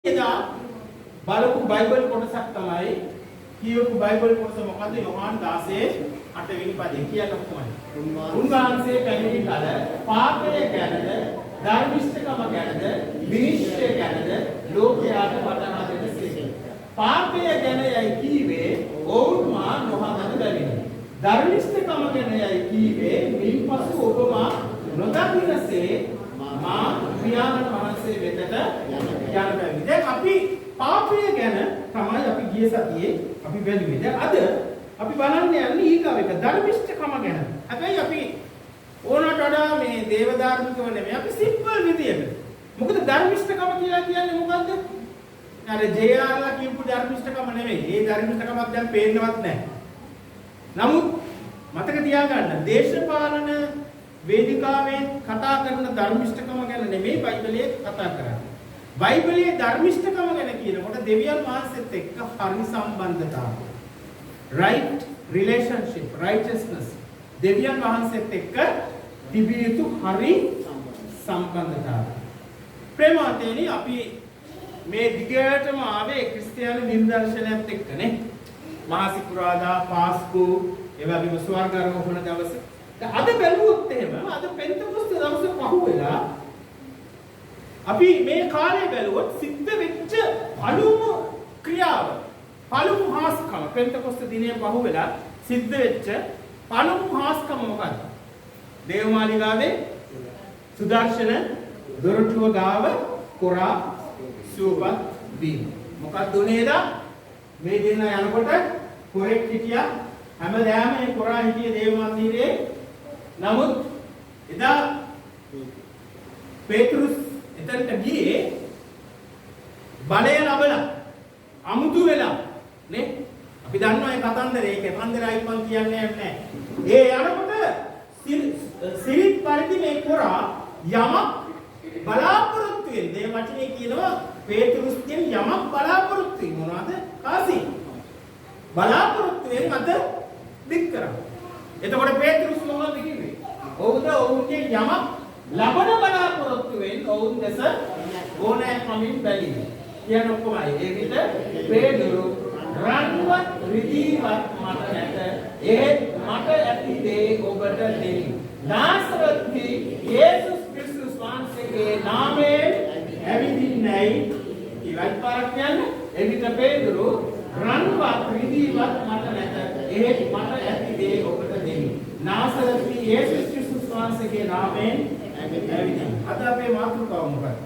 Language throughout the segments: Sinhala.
එදා බලපු බයිබල් කොටසක් තමයි කියවපු බයිබල් කොටස මොකද්ද? යොහාන් 16 8 වෙනි පදේ කියන්න කොහොමද? උන්වහන්සේ පැමිණි කල පාපය ගැනද ධර්මිෂ්ඨකම ගැනද විනිශ්චය ගැනද ලෝකයාට වටහා දෙන්න සිටින. පාපය ගැන යයි කීවේ ඔවුන් මා නොහඳන බැවිනි. ධර්මිෂ්ඨකම ගැන යයි කීවේ මින්පසු ඔබමා නොදකින්නසේ මා පියාණන් වහන්සේ වෙතට යන බැවිනි. දැන් අපි පාපය ගැන තමයි අපි ගිය සතියේ අපි බැලුවේ. දැන් අද අපි බලන්න යන්නේ ඊගාව එක ධර්මිෂ්ඨකම ගැන. හැබැයි අපි ඕනට වඩා මේ දේවධාර්මිකව නෙමෙයි අපි සිම්පල් විදියට. මොකද ධර්මිෂ්ඨකම කියලා කියන්නේ මොකද්ද? අර ජේ.ආර්.ලා කියපු ධර්මිෂ්ඨකම නෙමෙයි. ඒ ධර්මිෂ්ඨකමක් දැන් පේන්නවත් නැහැ. නමුත් මතක තියාගන්න දේශපාලන වේදිකාවෙන් කතා කරන ධර්මිෂ්ඨකම ගැන නෙමෙයි බයිබලයේ කතා කරන්නේ. බයිබලයේ ධර්මිෂ්ඨකම ගැන කියනකොට දෙවියන් වහන්සේත් එක්ක හරි සම්බන්ධතාවය. right relationship, righteousness. දෙවියන් වහන්සේත් එක්ක තිබිය යුතු හරි සම්බන්ධතාවය. ප්‍රේමවන්තයනි අපි මේ දිගටම ආවේ ක්‍රිස්තියානි නිර්දර්ශනයත් එක්කනේ. මහා සිකුරාදා, පාස්කු, ඒ වගේම ස්වර්ගාරෝහණ දවස. අද බැලුවොත් එහෙම අද පෙන්තකොස්ත දවස පහුවෙලා අපි මේ කාලේ බැලුවොත් සිද්ධ වෙච්ච පළමු ක්‍රියාව පළමු හාස්කම පෙන්තකොස්ත දිනේ පහුවෙලා සිද්ධ වෙච්ච පළමු හාස්කම මොකක්ද? දේවමාලිගාවේ සුදර්ශන දොරටුව ගාව කොරා සුවපත් වීම. මොකක්ද උනේද? මේ දෙන්න යනකොට කොරෙක් හිටියා. හැමදාම මේ කොරා හිටියේ දේව මන්දිරේ. නමුත් එදා පේතෘස් එතනට ගියේ බලය ලැබලා අමුතු වෙලා නේ. අපි දන්නවා ඒ කතන්දරේ. ඒක කතන්දරයි මං කියන්නේ නැහැ. ඒ යනකොට සිරිත් පරිදි මේ කොරා යමක් බලාපොරොත්තු වෙන්නේ. මේ වචනේ කියනවා පේතෘස්ගෙන් යමක් බලාපොරොත්තු වෙයි. මොනවද? කාසි. බලාපොරොත්තු වෙන අත දික් කරා. එතකොට පේතෘස් මොනවද කිව්වේ? ඔවුන්ට ඔවුන්ගේ යමක් ලබන බලාපොරොත්තු වෙන්න ඔවුන් දැස ඕනෑකමින් බැලීම. කියන ඔක්කොමයි. ඒ විට පේතුරු රන්වත් රිදීවත් මට නැත. ඒත් මට ඇති දේ ඔබට දෙමි. නාසරත්හි යේසුස් ක්‍රිස්තුස් වහන්සේගේ නාමයෙන් ඇවිදින්නයි කියලා පාරක් කියන්නේ. ඒ විට පේතුරු රන්වත් රිදීවත් මට නැත. ඒත් මට ඇති දේ ඔබට දෙමි. නාසරත්හි යේසුස් ක්‍රිස්තුස් වහන්සේගේ නාමයෙන් ඇවිදින්න. අද අපේ මාතෘකාව මොකක්ද?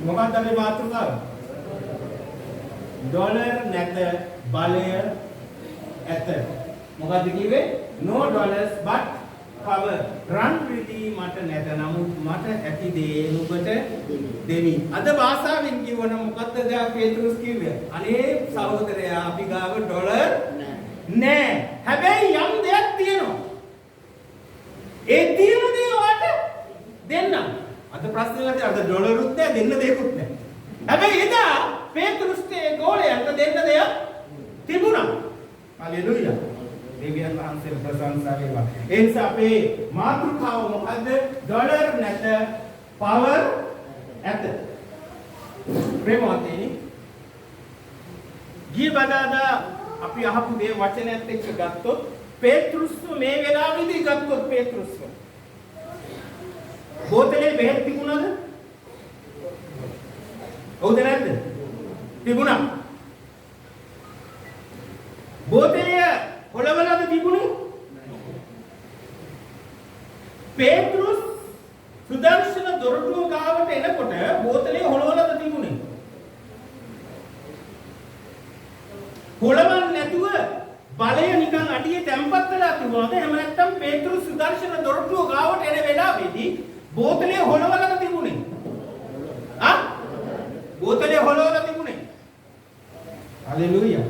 මොකක්ද අපේ මාතෘකාව? ඩොලර් නැත බලය ඇත. මොකද්ද කිව්වේ? no dollars but power. රන් රිදී මට නැත. නමුත් මට ඇති දේ ඔබට දෙමි. අද භාෂාවෙන් කියවනම් මොකද්ද දැන් පේතෘස් කිව්වේ? අනේ සහෝදරයා අපි ගාව ඩොලර් නැහැ. හැබැයි යම් දෙයක් තියෙනවා. ඒ තියෙන දේ ඔයාට දෙන්න. අද ප්‍රශ්නේ නැති අද ඩොලරුත් නැහැ දෙන්න දෙයක්වත් නැහැ. හැබැයි එදා පේතෘස්ගේ ගෝලයන්ට දෙන්න දෙයක් තිබුණා. හalleluya. දෙවියන් වහන්සේට ප්‍රශංසා වේවා. ඒ නිසා අපේ මාතෘකාව මොකද්ද? ඩොලර් නැත පවර් ඇත. ප්‍රේමවන්තයනි ගිය බදාදා අපි අහපු දේ වචනයත් එක්ක ගත්තොත් පේතෘස්ව මේ වෙලාවේදී ගත්තොත් පේතෘස්ව බෝතලේ බෙහෙත් තිබුණාද? ඔව්ද නැද්ද? තිබුණා. බෝතලය හොලවලද තිබුණේ? පේතෘස් සුදර්ශන දොරටුව ගාවට එනකොට බෝතලය හොලවලද තිබුණේ? හොලවන්නේ නැතුව බලය නිකන් අඩියේ තැම්පත් වෙලා තිබුණාද? එහෙම නැත්නම් පේතෘස් සුදර්ශන දොරටුව ගාවට එන වෙලාවේදී බෝතලය හොලවලද තිබුණේ? බෝතලය හොලවල තිබුණේ. හalleluya.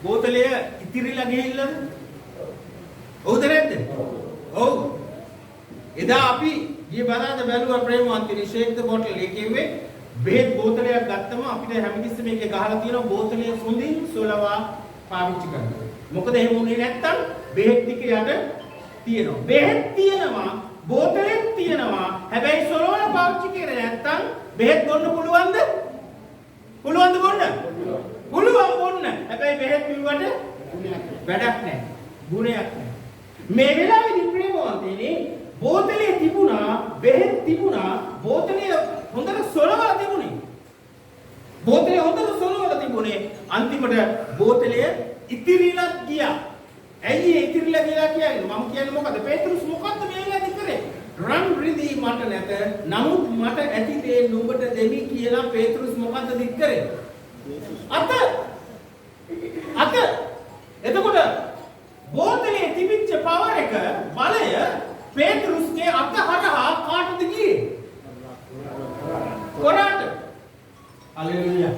බෝතලය ඉතිරිලා ගිහිල්ලාද? ඔව්ද නැද්ද? ඔව්. එදා අපි ගිය බරාද බැලුවා ප්‍රේමවන්තනි ෂේක් ද බෝටල් එකේ බෙහෙත් බෝතලයක් ගත්තම අපිට හැමතිස්සෙම මේකේ ගහලා තියෙනවා බෝතලය සුඳින් සොලවා පාවිච්චි කරනවා. මොකද එහෙම උනේ නැත්තම් බෙහෙත් ටික යට තියෙනවා. බෙහෙත් තියෙනවා, බෝතලෙත් තියෙනවා. හැබැයි සොරවල පාවිච්චි කරේ නැත්තම් බෙහෙත් බොන්න පුළුවන්ද? පුළුවන්ද බොන්න? පුළුවන් බොන්න. හැබැයි බෙහෙත් පිළිවට වැඩක් නැහැ. ගුණයක් නැහැ. මේ වෙලාවේදී ප්‍රේමවන්තයනේ බෝතලේ තිබුණා, බෙහෙත් තිබුණා, බෝතලේ හොඳට සොරවල තිබුණේ. බෝතලේ හොඳට සොරවල තිබුණේ. අන්තිමට බෝතලය ඉතිරිලා ගියා. ඇයි ඒ ඉතිරිලා ගියා කියන්නේ? මම කියන්නේ මොකද? පේතෘස් මොකද්ද මේ වෙලාවේදී කරේ? රන් රිදී මට නැත. නමුත් මට ඇති දේ නුඹට දෙමි කියලා පේතෘස් මොකද්ද දික් කරේ? අත. එතකොට බෝතලේ තිබිච්ච පවර් එක බලය පේතෘස්ගේ අත හරහා කාටද ගියේ? කොරාට. හලෙලූයා.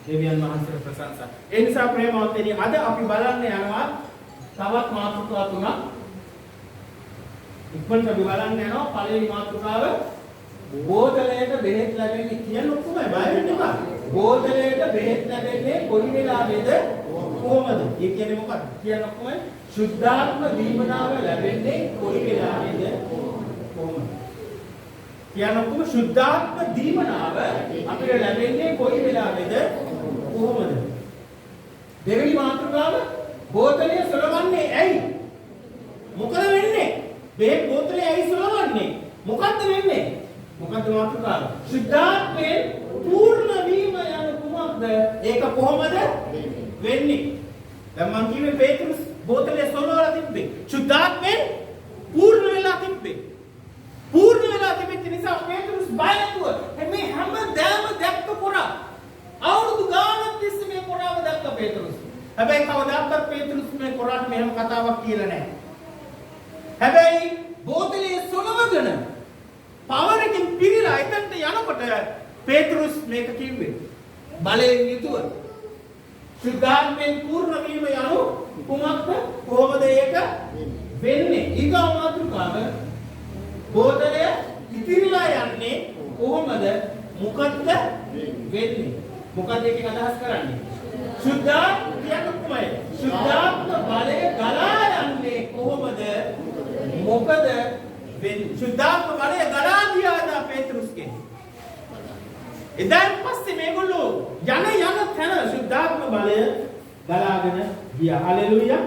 දෙවියන් වහන්සේට ප්‍රශංසා. ඒ නිසා ප්‍රේමවන්තනි අද අපි බලන්න යනවා තවත් මාතෘකා තුනක්. ඉක්මනට අපි බලන්න යනවා පළවෙනි මාතෘකාව බෝතලයට බෙහෙත් ලැබෙන්නේ කියන ඔක්කොමයි බය වෙන්න එපා. බෝතලයට බෙහෙත් ලැබෙන්නේ කොයි වෙලාවෙද කොහොමද? ඒ කියන්නේ මොකක්ද? කියන ඔක්කොමයි සුද්ධාත්ම දීමනාව ලැබෙන්නේ කොයි වෙලාවෙද කොහොමද? කියන ඔක්කොම සුද්ධාත්ම දීමනාව අපිට ලැබෙන්නේ කොයි වෙලාවෙද කොහොමද? දෙවෙනි මාතෘකාව බෝතලය සොලවන්නේ ඇයි? මොකද වෙන්නේ? බෙහෙත් බෝතලේ ඇයි සොලවන්නේ? මොකද්ද වෙන්නේ? මොකද්ද මාතෘකාව? සුද්ධාත්මයෙන් පූර්ණ වීම යන කුමක්ද? ඒක කොහොමද වෙන්නේ? දැන් මං කිව්වේ පේතෘස් බෝතලේ සොලවලා තිබ්බේ. සුද්ධාත්මයෙන් පූර්ණ වෙලා තිබ්බේ. පූර්ණ වෙලා තිබෙච්ච නිසා පේතෘස් බය නැතුව මේ හැමදාම දැක්ක පොරා අවුරුදු ගානක් තිස්සේ මේ පොරාව දැක්ක පේතෘස්. හැබැයි කවදාවත් පේතෘස් මේ පොරාට මෙහෙම කතාවක් කියලා නැහැ. හැබැයි බෝතලේ සොලවගෙන පවර් එකකින් පිරීලා එතනට යනකොට පේතෘස් මේක කිව්වේ බලයෙන් යුතුව සුද්ධාත්මයෙන් පූර්ණ වීම යනු කුමක්ද? කොහොමද ඒක වෙන්නේ? ඊගා මාතෘකාව බෝතලය ඉතිරිලා යන්නේ කොහොමද? මොකද්ද වෙන්නේ? මොකද ඒකෙන් අදහස් කරන්නේ? සුද්ධාත්ම කියන්නේ කොහොමද? සුද්ධාත්ම බලය ගලා යන්නේ කොහොමද? මොකද වෙන්නේ? සුද්ධාත්ම බලය ගලා ගියාද පේතෘස්ගේ? එදාන් පස්සේ මේගොල්ලෝ යන තැන සුද්ධාත්ම බලය ගලාගෙන ගියා. හලෙලූයා.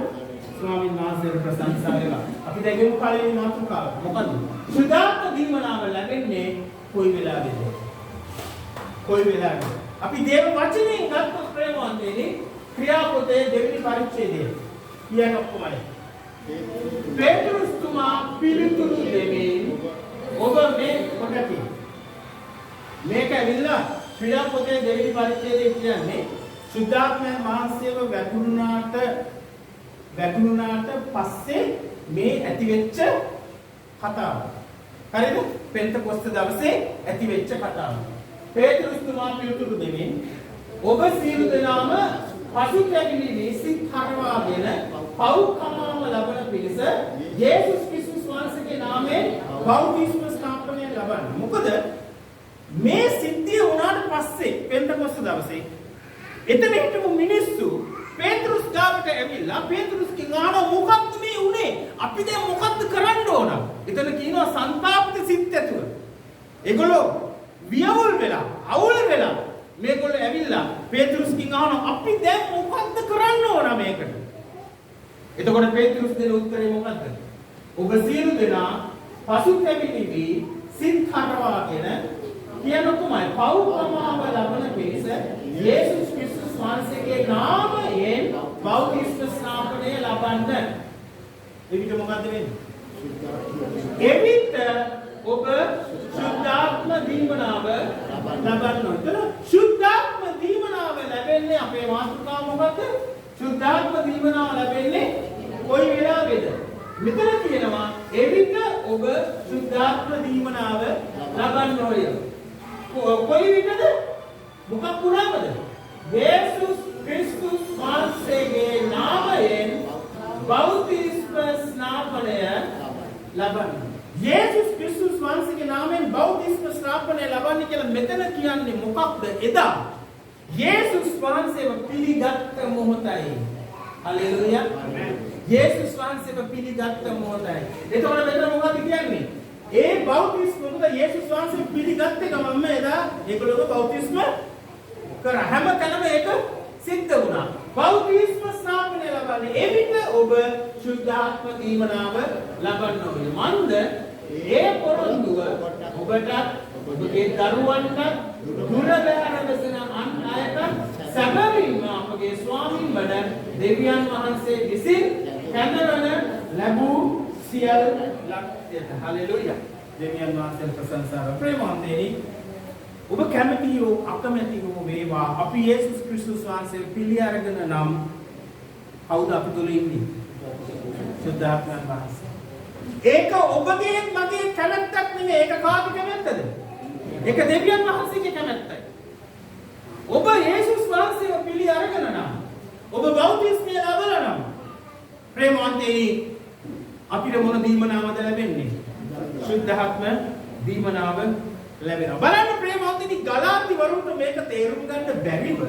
ස්වාමීන් වහන්සේට ප්‍රශංසා වේවා. අපි දැන් ගමු පළවෙනි මාතෘකාව. මොකද්ද? සුද්ධාත්ම දීමනාව ලැබෙන්නේ කොයි වෙලාවෙද? කොයි වෙලාවෙද? අපි දේව වචනයෙන් ගත්ත ප්‍රේමවන්තයනි ක්‍රියාපොතේ දෙවෙනි පරිච්ඡේදය කියන ඔක්කොමයි. පේතෘස් තුමා පිළිතුරු දෙමින් ඔබ මේ කොටකේ මේක ඇවිල්ලා ක්‍රියාපොතේ දෙවෙනි පරිච්ඡේදය කියන්නේ සුද්ධාත්මයන් වහන්සේව වැටුණාට පස්සේ මේ ඇතිවෙච්ච කතාව. හරිද? පෙන්තකොස්ත දවසේ ඇතිවෙච්ච කතාව. පේතෘස් තුමා පිළිතුරු දෙමින් ඔබ සියලු දෙනාම පසුතැවිලි වී සිත් හරවාගෙන පව්කමාව ලබන පිණිස යේසුස් ක්‍රිස්තුස් වහන්සේගේ නාමයෙන් බෞද්ධ ස්ථාපනය ලබන්න. මොකද මේ සිද්ධිය වුණාට පස්සේ පෙන්තකොස්ත දවසේ එතන හිටපු මිනිස්සු පේතෘස් ගාවට ඇවිල්ලා පේතෘස්ගෙන් අහනවා මොකක්ද මේ උනේ? අපි දැන් මොකක්ද කරන්න ඕන? එතන කියනවා සංතාපිත සිත් ඇතුව. ඒගොල්ලෝ වියවුල් වෙලා, අවුල් වෙලා මේගොල්ලෝ ඇවිල්ලා පේතෘස්ගෙන් අහනවා අපි දැන් මොකක්ද කරන්න ඕන මේකට? එතකොට පේතෘස් දෙන උත්තරේ මොකක්ද? ඔබ සියලු දෙනා පසුතැවිලි වී සිත් හරවාගෙන කියන කොමයි පව්කමාව ලබන පිණිස යේසුස් ක්‍රිස්තුස් වහන්සේගේ නාමයෙන් බෞද්ධ ස්ථාපනය ලබන්න. එවිට මොකද වෙන්නේ? එවිට ඔබ සුද්ධාත්ම දීමනාව ලබන්න. උතන සුද්ධාත්ම දීමනාව ලැබෙන්නේ අපේ මාතෘකාව මොකද්ද? සුද්ධාත්ම දීමනාව ලැබෙන්නේ කොයි වෙලාවෙද? මෙතන කියනවා එවිට ඔබ සුද්ධාත්ම දීමනාව ලබන්න ඕය. කොයි විටද? මොකක් වුණාමද? යේසුස් ක්‍රිස්තුස් වහන්සේගේ නාමයෙන් බෞද්ධ ස්නාපනය ලබන්න. යේසුස් ක්‍රිස්තුස් වහන්සේගේ නාමයෙන් බෞද්ධ ස්නාපනය ලබන්න කියලා මෙතන කියන්නේ මොකක්ද? එදා යේසුස් වහන්සේව පිළිගත් මොහොතයි. හලෙලූයා. යේසුස් වහන්සේව පිළිගත්ත මොහොතයි. එතකොට මෙතන මොකක්ද කියන්නේ? ඒ බෞතිස්ම මොකද යේසුස් වහන්සේ පිළිගත්ත ගමන්ම එදා ඒගොල්ලෝ බෞතිස්ම කර හැම තැනම ඒක සිද්ධ වුණා. බෞතිස්ම ස්ථාපනය ලබන්නේ එවිට ඔබ ශුද්ධාත්ම දීමනාව ලබන්න ඕනේ. මන්ද ඒ පොරොන්දුව ඔබට ඔබගේ දරුවන්ට දුර බැහැර වෙසෙන අන් අයට සැබවින්ම අපගේ ස්වාමීන් වහන්සේ දෙවියන් වහන්සේ විසින් කැඳවන ලැබූ සියල් ලක්ෂයට. හලෙලූයා. දෙවියන් වහන්සේ ප්‍රශංසාව ප්‍රේමවන්තයනි, ඔබ කැමති හෝ අකමැති හෝ වේවා අපි යේසුස් ක්‍රිස්තුස් වහන්සේ පිළි අරගෙන නම් කවුද අපි තුල ඉන්නේ? සුද්ධාත්මයන් වහන්සේ. ඒක ඔබගේ මගේ කැමැත්තක් නෙමෙයි. ඒක කාගේ කැමැත්තද? ඒක දෙවියන් වහන්සේගේ කැමැත්තයි. ඔබ යේසුස් වහන්සේව පිළි අරගෙන නම් ඔබ බෞතිස්මය ලබලා නම් ප්‍රේමවන්තයනි අපිට මොන දීමනාවද ලැබෙන්නේ? සුද්ධාත්ම දීමනාව ලැබෙනවා. බලන්න ප්‍රේමවන්තනි ගලාතිවරුන්ට මේක තේරුම් ගන්න බැරිව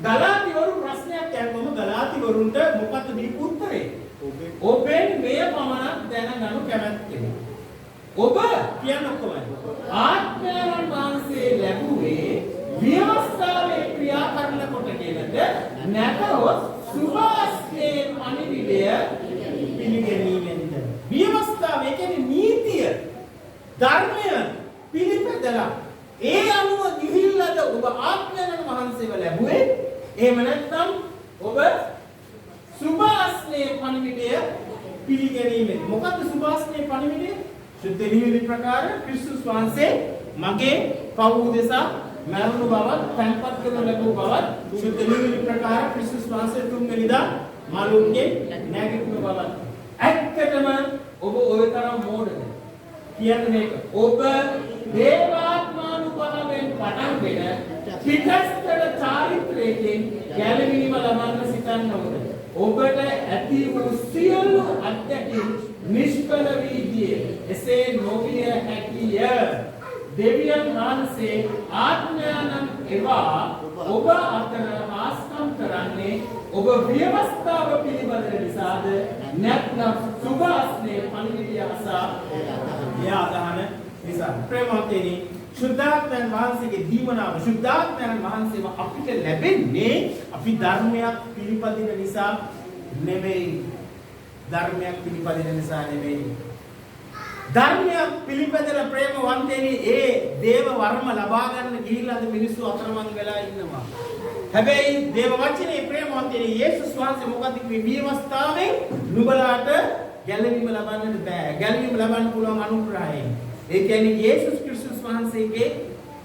ගලාතිවරු ප්‍රශ්නයක් අහුවම ගලාතිවරුන්ට මොකක්ද දීපු උත්තරේ? ඔබෙන් මෙය පමණක් දැනගනු කැමැත්තෙමි. ඔබ කියන්නේ කොහොමද? ආත්මයන් වහන්සේ ලැබුවේ විවස්ථාවේ ක්‍රියා කරන කොටගෙනද නැතහොත් සුභාස්සේ පණිවිඩය පිළිගැනීමෙන්ද? විවස්ථාව කියන්නේ නීතිය ධර්මය පිළිපදලා ඒ අනුව ගිහිල්ලාද ඔබ ආත්මයන් වහන්සේව ලැබුවේ? එහෙම නැත්නම් ඔබ සුභාස්නේ පණිවිඩය පිළිගැනීමෙන්? මොකද්ද සුභාස්නේ පණිවිඩය? සුද්ධ නිවිලි ප්‍රකාර ක්‍රිස්තුස් වහන්සේ මගේ පව් උදෙසා මරණු බවත් තැන්පත් කරන ලැබූ බවත් සුද්ධ නිවිලි ප්‍රකාර ක්‍රිස්තුස් වහන්සේ තුන්වෙනිදා මලුන්ගේ නැගිටින බවත්. ඇත්තටම ඔබ ওই තරම් මෝඩද? කියන්නේ මේක. ඔබ දේවාත්මානුභවයෙන් පටන්ගෙන පිටස්තර චාරිත්‍රයෙන් ගැලවීම ලබන්න සිතන්න ඕනේ. ඔබට ඇති වූ සියලු අත්දැකීම් නිෂ්ඵල වී ගියේ. එසේ නොවිය හැකිය. දෙවියන් වහන්සේ ආත්මයන් එවා ඔබ අතර ආස්කම් කරන්නේ ඔබ ව්‍යවස්ථාව පිළිබඳ නිසාද නැත්නම් සුභාස්නේ පණිවිඩය අසා එය අදහන නිසා? ප්‍රේමවන්තයනි සුද්ධාත්මයන් වහන්සේගේ දීමනාව සුද්ධාත්මයන් වහන්සේව අපිට ලැබෙන්නේ අපි ධර්මයක් පිළිපදින නිසා නෙමෙයි. ධර්මයක් පිළිපදින නිසා නෙමෙයි. ධර්මයක් පිළිපදලා ප්‍රේමවන්තයනි ඒ දේව වර්ම ලබා ගන්න ගිහිල්ලාද මිනිස්සු අතරමං වෙලා ඉන්නවා. හැබැයි දේව වචනේ ප්‍රේමවන්තයනි යේසුස් වහන්සේ මොකද කිව්වේ? විවස්ථාවෙන් නුඹලාට ගැලවීම ලබන්නට බෑ. ගැලවීම ලබන්න පුළුවන් අනුග්‍රහයෙන්. ඒ කියන්නේ යේසුස් ක්‍රිස්තුස් වහන්සේගේ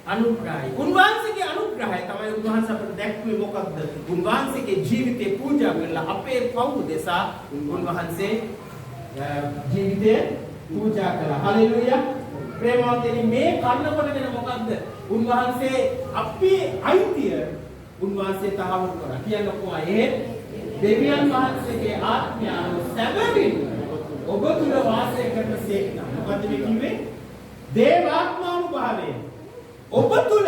අනුග්‍රහය. උන්වහන්සේගේ අනුග්‍රහය තමයි උන්වහන්සේ අපට දැක්ුවේ මොකක්ද? උන්වහන්සේගේ ජීවිතේ පූජා කරලා අපේ පව් දෙසා උන්වහන්සේ ජීවිතේ පූජා කළා. හලෙලූයා. ප්‍රේමවන්තනි මේ කන්න කොටගෙන මොකද්ද? උන්වහන්සේ අපේ අයිතිය උන්වහන්සේ තහවුරු කරා. කියන්නේ කොහොමද? ඒ දෙවියන් වහන්සේගේ ආත්මයව සැබවින් ඔබ තුල වාසය කරන සේක්නම්. මොකද්ද මේ කිව්වේ? දේවාත්මානුභාවයෙන් ඔබ තුල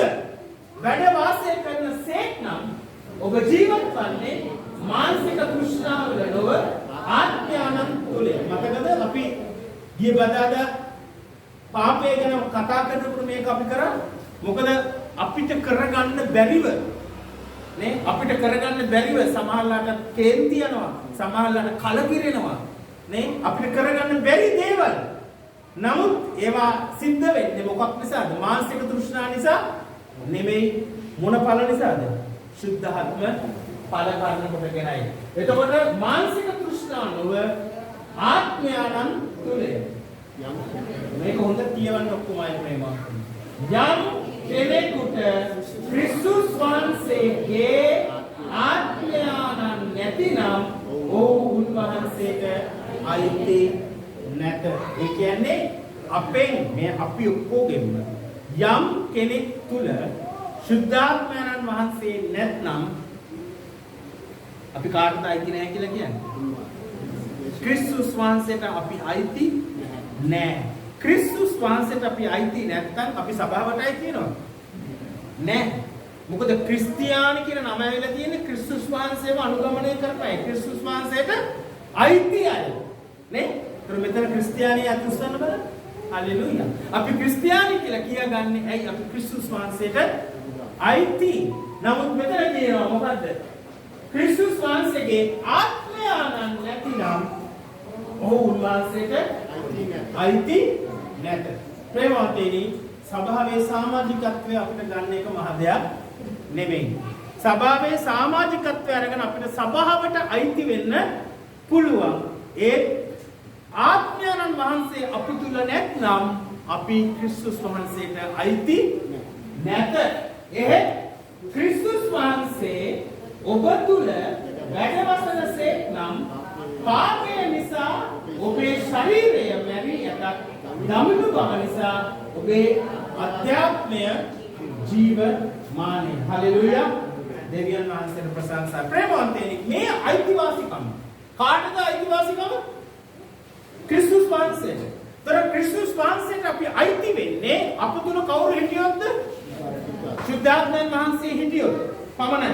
වැඩ වාසය කරන සේක්නම් ඔබ ජීවත් වන්නේ මානසික තෘෂ්ණාවල නොව ආත්මයන් තුල. මතකද අපි ගිය බදාදා පාපය ගැන කතා කරනකොට මේක අපි කරා. මොකද අපිට කරගන්න බැරිව නේ අපිට කරගන්න බැරිව සමහරලාට කේන්ති යනවා, සමහරලාට කලකිරෙනවා නේ අපිට කරගන්න බැරි දේවල්. නමුත් ඒවා සිද්ධ වෙන්නේ මොකක් නිසාද? මානසික තෘෂ්ණා නිසා නෙමෙයි. මොන ඵල නිසාද? සුද්ධාත්ම ඵල කරනකොටගෙනයි. එතකොට මානසික තෘෂ්ණා නොව ආත්මයන් තුලේ මේක හොඳ කියවන්න ඔක්කොම අය ප්‍රේමා. යම් කෙනෙකුට ක්‍රිස්තුස් වහන්සේගේ ආත්මයන් නැතිනම් ඔහු උන්වහන්සේට අයිති නැත. ඒ කියන්නේ අපෙන් මේ අපි ඔක්කොගෙම යම් කෙනෙක් තුල සුද්ධාත්මයන් වහන්සේ නැත්නම් අපි කාටද අයිති නැහැ කියලා කියන්නේ? ක්‍රිස්තුස් වහන්සේට අපි අයිති නැහැ. ක්‍රිස්තුස් වහන්සේට අපි අයිති නැත්නම් අපි සභාවටයි කියනවා. නැහැ. මොකද ක්‍රිස්තියානි කියන නම ඇවිල්ලා තියෙන්නේ ක්‍රිස්තුස් වහන්සේව අනුගමනය කරපයි. ක්‍රිස්තුස් වහන්සේට අයිති අය. නේ? ඒතර මෙතන ක්‍රිස්තියානි අතුස්සන්න බලන්න. හලෙලූයා. අපි ක්‍රිස්තියානි කියලා කියාගන්නේ ඇයි? අපි ක්‍රිස්තුස් වහන්සේට අයිති. නමුත් මෙතන කියනවා මොකද්ද? ක්‍රිස්තුස් වහන්සේගේ ආත්මය නැතිනම් ඔහු උන්වහන්සේට අයිති නැත. ප්‍රේමවන්තයනි, සභාවේ සමාජිකත්වය අපිට ගන්න එක මහ දෙයක් නෙමෙයි. සභාවේ සමාජිකත්වය අරගෙන අපිට සභාවට අයිති වෙන්න පුළුවන්. ඒ ආත්මයන් වහන්සේ අප තුල නැත්නම් අපි ක්‍රිස්තුස් වහන්සේට අයිති නැත. එහෙත් ක්‍රිස්තුස් වහන්සේ ඔබ තුල වැඩවසනසේක් නම් පාපය නිසා ඔබේ ශරීරය මැරී ඇතත් දමිනු බව නිසා ඔබේ අධ්‍යාත්මය ජීවමානයි. හලෙලූයා. දෙවියන් වහන්සේට ප්‍රශංසා. ප්‍රේමවන්තයනි, මේ අයිතිවාසිකම කාටද අයිතිවාසිකම? ක්‍රිස්තුස් වහන්සේට. තර ක්‍රිස්තුස් වහන්සේට අපි අයිති වෙන්නේ අප තුල කවුරු හිටියොත්ද? සුද්ධාත්මයන් වහන්සේ හිටියොත් පමණයි.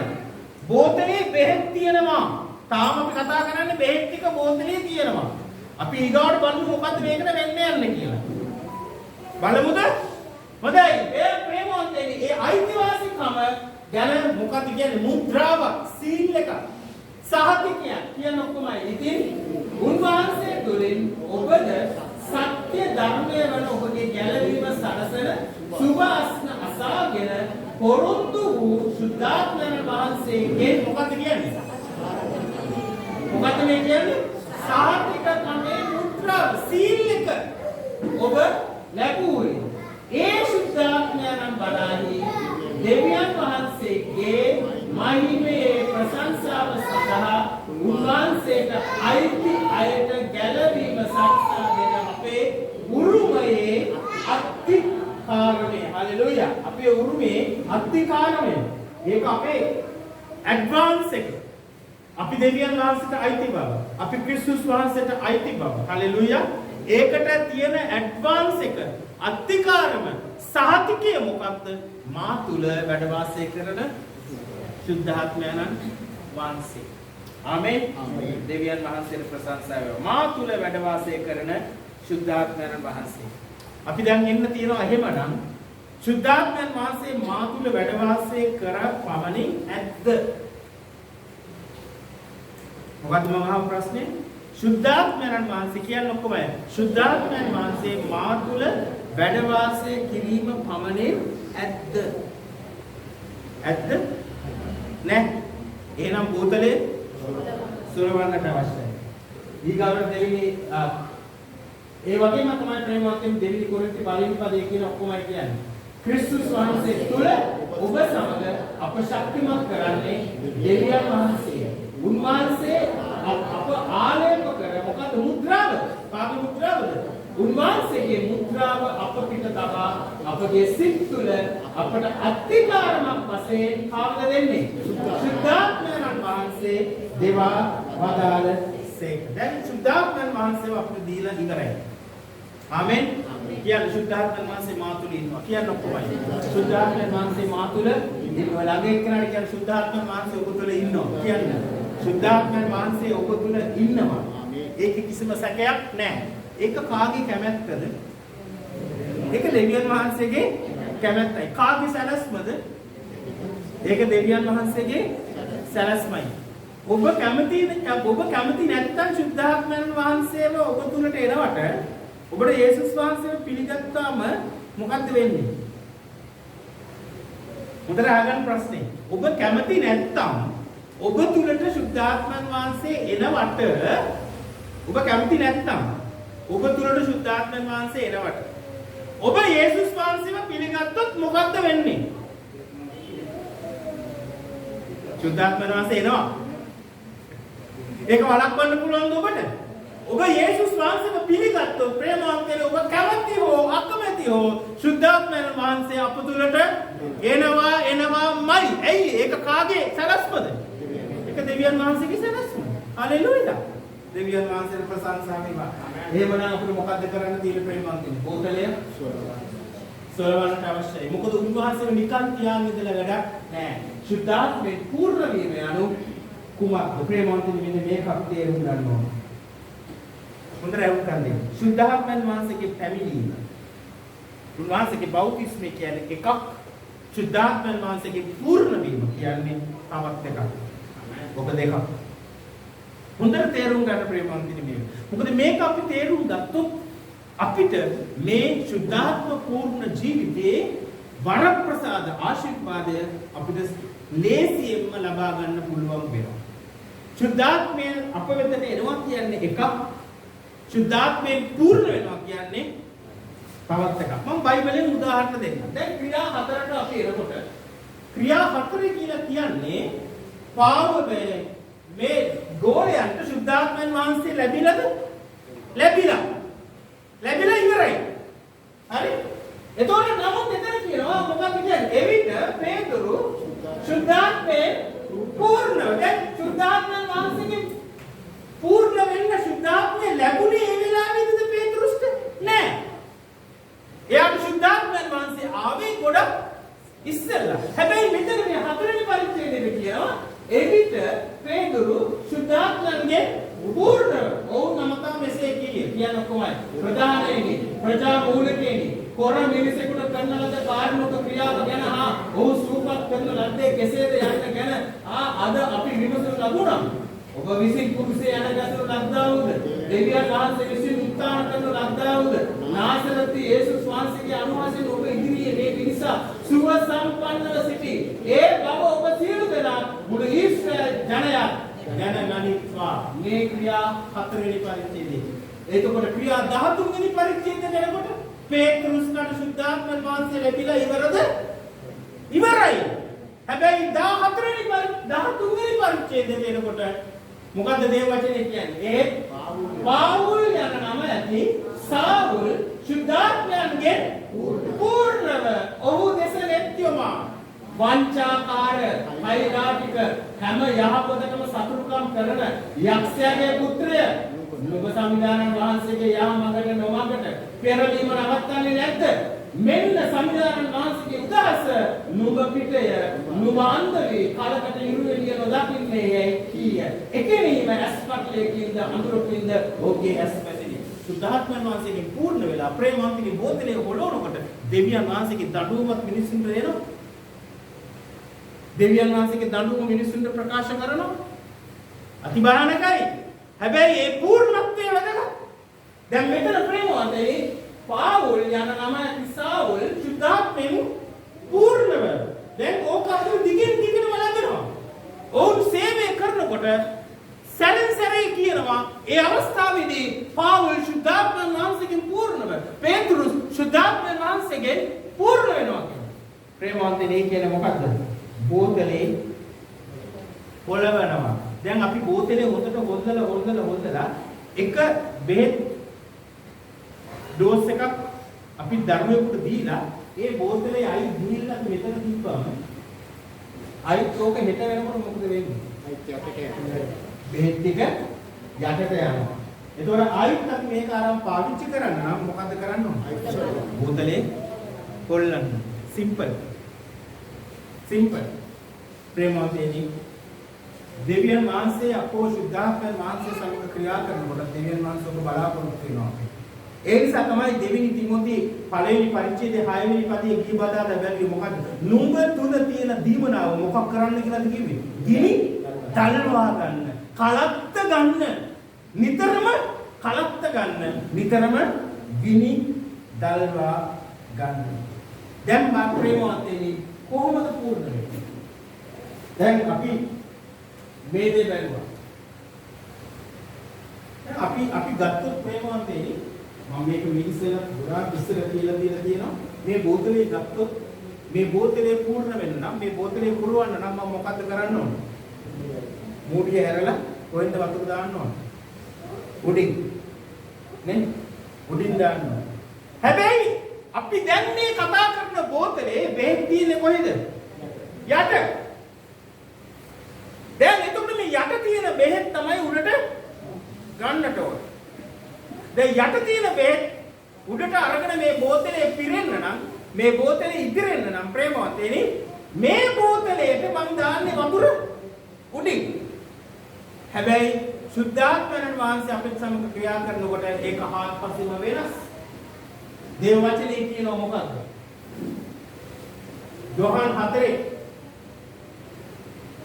බෝතලේ බෙහෙත් තියෙනවා. තාම අපි කතා කරන්නේ බෙහෙත් ටික බෝතලේ තියෙනවා. අපි ඊගාවට බලමු මොකද්ද මේකට වෙන්න යන්නේ කියලා. බලමුද? හොඳයි. ඒ ප්‍රේමවන්තයනි, ඒ අයිතිවාසිකම ගැන මොකක්ද කියන්නේ? මුද්‍රාවක්, සීල් එකක්, සහතිකයක් කියන ඔක්කොමයි. ඉතින් උන්වහන්සේ තුළින් ඔබද සත්‍ය ධර්මය වන ඔබගේ ගැලවීම සලසන සුභ අසාගෙන පොරොන්දු වූ සුද්ධාත්මයන් වහන්සේගේ මොකක්ද කියන්නේ? මොකක්ද මේ කියන්නේ? සාහිතික කමේ මුද්‍රා සීල් එක ඔබ ලැබුවේ. ඒ සුද්ධාත්මයන් බලාහි දෙවියන් වහන්සේගේ මහිමේ ප්‍රශංසාව සඳහා උන්වහන්සේට අයිති අයට ගැලවීම සාක්ෂා දෙන අපේ උරුමයේ අත්තිකාරමේ. හලෙලූයා. අපේ උරුමයේ අත්තිකාරමේ. ඒක අපේ ඇඩ්වාන්ස් එක. අපි දෙවියන් වහන්සේට අයිති බව. අපි ක්‍රිස්තුස් වහන්සේට අයිති බව. හලෙලූයා. ඒකට තියෙන ඇඩ්වාන්ස් එක අත්තිකාරම සහතිකය මොකක්ද? මා තුල වැඩ වාසය කරන සුද්ධාත්මයන් වහන්සේ. ආමේන්. දෙවියන් වහන්සේට ප්‍රශංසා වේවා. මා තුල වැඩ වාසය කරන සුද්ධාත්මයන් වහන්සේ. අපි දැන් ඉන්න තියෙනවා එහෙමනම් සුද්ධාත්මයන් වහන්සේ මා තුල වැඩ වාසය කර පමණින් ඇද්ද? මොකද්ද මම අහන ප්‍රශ්නේ? සුද්ධාත්මයන් වහන්සේ කියන්නේ ඔක්කොමයි. සුද්ධාත්මයන් වහන්සේ මා තුල වැඩ වාසය කිරීම පමණින් ඇද්ද? ඇද්ද? නැහැ. එහෙනම් බෝතලේ සුරවන්නට අවශ්‍යයි. ඊගාවට දෙවෙනි ඒ වගේම තමයි ප්‍රේමවත්ෙන් දෙවෙනි කොරින්ති පළවෙනි පදයේ කියන ඔක්කොමයි කියන්නේ. ක්‍රිස්තුස් වහන්සේ තුල ඔබ සමග අප ශක්තිමත් කරන්නේ දෙවියන් වහන්සේ. උන්වහන්සේ අප ආලේප කර මොකද මුද්‍රාව? පාප මුද්‍රාවද? උන්වහන්සේගේ මුද්‍රාව අප පිට තබා අපගේ සිත් තුළ අපට අත්තිකාරමක් වශයෙන් කාවද දෙන්නේ? සුද්ධාත්මයන් වහන්සේ දේවා වදාළ සේක. දැන් සුද්ධාත්මයන් වහන්සේව අපිට දීලා ඉවරයි. ආමෙන්. කියන්නේ සුද්ධාත්මයන් වහන්සේ මා තුළ ඉන්නවා. කියන්නේ ඔක්කොමයි. සුද්ධාත්මයන් වහන්සේ මා තුළ ඉන්නවා. ළඟ එක්කනට කියන්නේ සුද්ධාත්මයන් වහන්සේ ඔබ තුළ ඉන්නවා. කියන්නේ සුද්ධාත්මයන් වහන්සේ ඔබ තුළ ඉන්නවා. ඒකේ කිසිම සැකයක් නැහැ. ඒක කාගේ කැමැත්තද? ඒක දෙවියන් වහන්සේගේ කැමැත්තයි. කාගේ සැලැස්මද? ඒක දෙවියන් වහන්සේගේ සැලැස්මයි. ඔබ කැමති නැත්නම් සුද්ධාත්මයන් වහන්සේව ඔබ තුලට එනවට ඔබට යේසුස් වහන්සේව පිළිගත්තාම මොකද්ද වෙන්නේ? උදේ අහගන්න ප්‍රශ්නේ. ඔබ කැමති නැත්නම් ඔබ තුලට සුද්ධාත්මයන් වහන්සේ එනවට ඔබ කැමති නැත්නම් ඔබ තුලට සුද්ධාත්මයන් වහන්සේ එනවට ඔබ යේසුස් වහන්සේව පිළිගත්තොත් මොකද්ද වෙන්නේ? සුද්ධාත්මයන් වහන්සේ එනවා. ඒක වළක්වන්න පුළුවන්ද ඔබට? ඔබ යේසුස් වහන්සේව පිළිගත්තොත් ප්‍රේමවන්තයනි ඔබ කැමති හෝ අකමැති හෝ සුද්ධාත්මයන් වහන්සේ අප තුලට එනවාමයි. ඇයි? ඒක කාගේ සැලැස්මද? ඒක දෙවියන් වහන්සේගේ සැලැස්ම. හලෙලූයා. දෙවියන් වහන්සේට ප්‍රශංසා වේවා. එහෙමනම් අපිට මොකද්ද කරන්න තියෙන්නේ ප්‍රේමවන්තයනි? බෝතලය සොලවන්නට අවශ්‍යයි. මොකද උන්වහන්සේ නිකන් තියාගෙන ඉඳලා වැඩක් නැහැ. සුද්ධාත්මයෙන් පූර්ණ වීම යනු කුමක්ද? ප්‍රේමවන්තුනි මෙන්න මේකක් තේරුම් ගන්න ඕන. හොඳට අහුම්කම් දෙන්න. සුද්ධාත්මයන් වහන්සේගේ පැමිණීම. උන්වහන්සේගේ බෞතිස්මය කියන්නේ එකක්. සුද්ධාත්මයන් වහන්සේගේ පූර්ණ වීම කියන්නේ තවත් එකක්. ඔබ දෙකක්. හොඳට තේරුම් ගන්න ප්‍රේමවන්තුනි මේක. මොකද මේක අපි තේරුම් ගත්තොත් අපිට මේ සුද්ධාත්ම පූර්ණ ජීවිතයේ වරප්‍රසාද ආශිර්වාදය අපිට ලේසියෙන්ම ලබා ගන්න පුළුවන් වෙනවා. සුද්ධාත්මය අප වෙතට එනවා කියන්නේ එකක්. සුද්ධාත්මයෙන් පූර්ණ වෙනවා කියන්නේ තවත් එකක්. මම බයිබලෙන් උදාහරණ දෙන්නම්. දැන් ක්‍රියා 4ට අපි එනකොට ක්‍රියා 4 කියලා කියන්නේ මේ ගෝලයන්ට සුද්ධාත්මයන් වහන්සේ ලැබිලාද? ලැබිලා ඉවරයි. හරි? එතකොට නමුත් එතන කියනවා මොකක්ද කියන්නේ? එවිට පේතුරු සුද්ධාත්මයෙන් පූර්ණව. දැන් සුද්ධාත්මයන් වහන්සේගෙන් පූර්ණ වෙන්න සුද්ධාත්මය ලැබුණේ ඒ වෙලාවේදීද පේතුරුස්ට? නෑ. එයාට සුද්ධාත්මයන් වහන්සේ ආවේ ගොඩක් ඉස්සෙල්ලා. හැබැයි මෙතන මේ 4 වෙනි පරිච්ඡේදයේ කියනවා එවිට පේතුරු සුද්ධාත්මයන්ගේ පූර්ණව. ඔවුන් නමතා මෙසේ කියන කොහොමයි? ප්‍රධානයනි, ප්‍රජා මූලිකයනි, කොර මිනිසෙකුට කරන ලද කාර්මික ක්‍රියාව ගැන ඔහු සූපත් කරන ලද්දේ කෙසේද යන්න ගැන අද අපි විමසනු ලබුණා. ඔබ විසින් කුරුසේ යන ගැසු ලද්දාවුද? දෙවියන් වහන්සේ විසින් උත්තාන කරන ලද්දාවුද? නාසරති යේසුස් වහන්සේගේ අනුහසෙන් ඔබ ඉදිරියේ මේ පිරිස සුව සම්පන්නව සිටි. ඒ බව ඔබ සියලු දෙනා මුළු ඊශ්‍රායල් ජනයා දැනගනිත්වා. මේ ක්‍රියා 4 වෙනි පරිච්ඡේදයේ. එතකොට ක්‍රියා 13 වෙනි පරිච්ඡේදයට යනකොට පේතෘස්කට සුද්ධාත්මයන් වහන්සේ ලැබිලා ඉවරද? ඉවරයි. හැබැයි 13 වෙනි පරිච්ඡේදයට එනකොට මොකද්ද දේව වචනේ කියන්නේ? පාවුල් යන නම ඇති සාවුල් සුද්ධාත්මයන්ගෙන් පූර්ණව ඔහු දෙස නැත්‍යම වංචාකාර, හයිරාටික, හැම යහපතකම සතුරුකම් කරන යක්ෂයාගේ පුත්‍රය නුඹ සංවිධානන් වහන්සේගේ යාමකට නොමකට පෙරලීම නවත්තන්නේ නැද්ද? මෙන්න සංවිධානන් වහන්සේගේ උදහස නුඹ පිටය නුඹ අන්දවේ කලකට ඉරුවෙලිය නොදකින්නේ යයි කීය. එකෙනීම ඇස්පටලයකින්ද අඳුරකින්ද ඔහුගේ ඇස් පැතිරි. සුද්ධාත්මයන් වහන්සේගෙන් පූර්ණ වෙලා ප්‍රේමවන්තගේ බෝතලයේ හොලවනකොට දෙවියන් වහන්සේගේ දඬුවමත් මිනිසුන්ට එනවා. දෙවියන් වහන්සේගේ දඬුවම මිනිසුන්ට ප්‍රකාශ කරනවා. අති භයානකයි. හැබැයි ඒ පූර්ණත්වය වැදගත්. දැන් මෙතන ප්‍රේමවන්තේ පාවුල් යන නම සාවුල් සුද්ධාත්මයෙන් පූර්ණව. දැන් ඕක අතර දිගින්ම ලැබෙනවා. ඔවුන් සේවය කරනකොට සැරෙන් සැරේ කියනවා ඒ අවස්ථාවේදී පාවුල් සුද්ධාත්මයන් වහන්සේගෙන් පූර්ණව, පේතුරුස් සුද්ධාත්මයන් වහන්සේගෙන් පූර්ණ වෙනවා කියනවා. ප්‍රේමවන්තේ මේ කියන්නේ මොකක්ද? බෝතලේ පොළවනවා. දැන් අපි බෝතලේ හොඳට හොදලා එක බෙහෙත් ඩෝස් එකක් අපි දරුවෙකුට දීලා ඒ බෝතලේ අයිස් දීලා මෙතන තිබ්බම අයිස් ඕක හෙට වෙනකොට මොකද වෙන්නේ? අයිස් යටට යනවා. බෙහෙත් ටික යටට යනවා. එතකොට අයිස් අපි මේක අරන් පාවිච්චි කරන්න නම් මොකද කරන්න ඕන? බෝතලේ කොල්ලන්න. සිම්පල්. ප්‍රේමවන්තයනි, දෙවියන් වහන්සේ අපෝ සුද්ධාත්මයන් වහන්සේ සමග ක්‍රියා කරනකොට දෙවියන් වහන්සේ ඔබ බලාපොරොත්තු වෙනවා. ඒ නිසා තමයි දෙවෙනි තිමෝති පළවෙනි පරිච්ඡේදයේ 6 වෙනි පදයේ ගිහි බදාලා බැලුවේ මොකද්ද? නුඹ තුල තියෙන දීමනාව මොකක් කරන්න කියලාද කිව්වේ? ගිනි තල්වා ගන්න, කලත්ත ගන්න, නිතරම කලත්ත ගන්න, නිතරම ගිනි දල්වා ගන්න. දැන් මා ප්‍රේමවන්තයනි කොහොමද පූර්ණ වෙන්නේ? දැන් අපි මේ දේ බැලුවා. දැන් අපි ගත්තොත් ප්‍රේමවන්තයනි මම මේක මිනිස්සුන්ට ගොඩාක් ඉස්සර කියලා තියෙනවා. මේ බෝතලේ ගත්තොත් මේ බෝතලේ පූර්ණ වෙන්න නම් මේ බෝතලේ පුරවන්න නම් මම මොකද්ද කරන්න ඕන? මූඩිය හැරලා කොහෙන්ද වතුර දාන්න ඕන? උඩින්. නේ? උඩින් දාන්න ඕන. හැබැයි අපි දැන් මේ කතා කරන බෝතලේ බෙහෙත් තියෙන්නේ කොහෙද? යට. දැන් එතකොට මේ යට තියෙන බෙහෙත් තමයි උඩට ගන්නට ඕන. දැන් යට තියෙන බෙහෙත් උඩට අරගෙන මේ බෝතලේ පිරෙන්න නම් මේ බෝතලේ ඉදිරියෙන් නම් ප්‍රේමවන්තේනි මේ බෝතලේට මම දාන්නේ වතුර උඩින්. හැබැයි සුද්ධාත්මයන් වහන්සේ අපිට සමග ක්‍රියා කරනකොට ඒක හාත්පසින්ම වෙනස්. දේව වචනේ කියනවා මොකක්ද? යෝහන් 4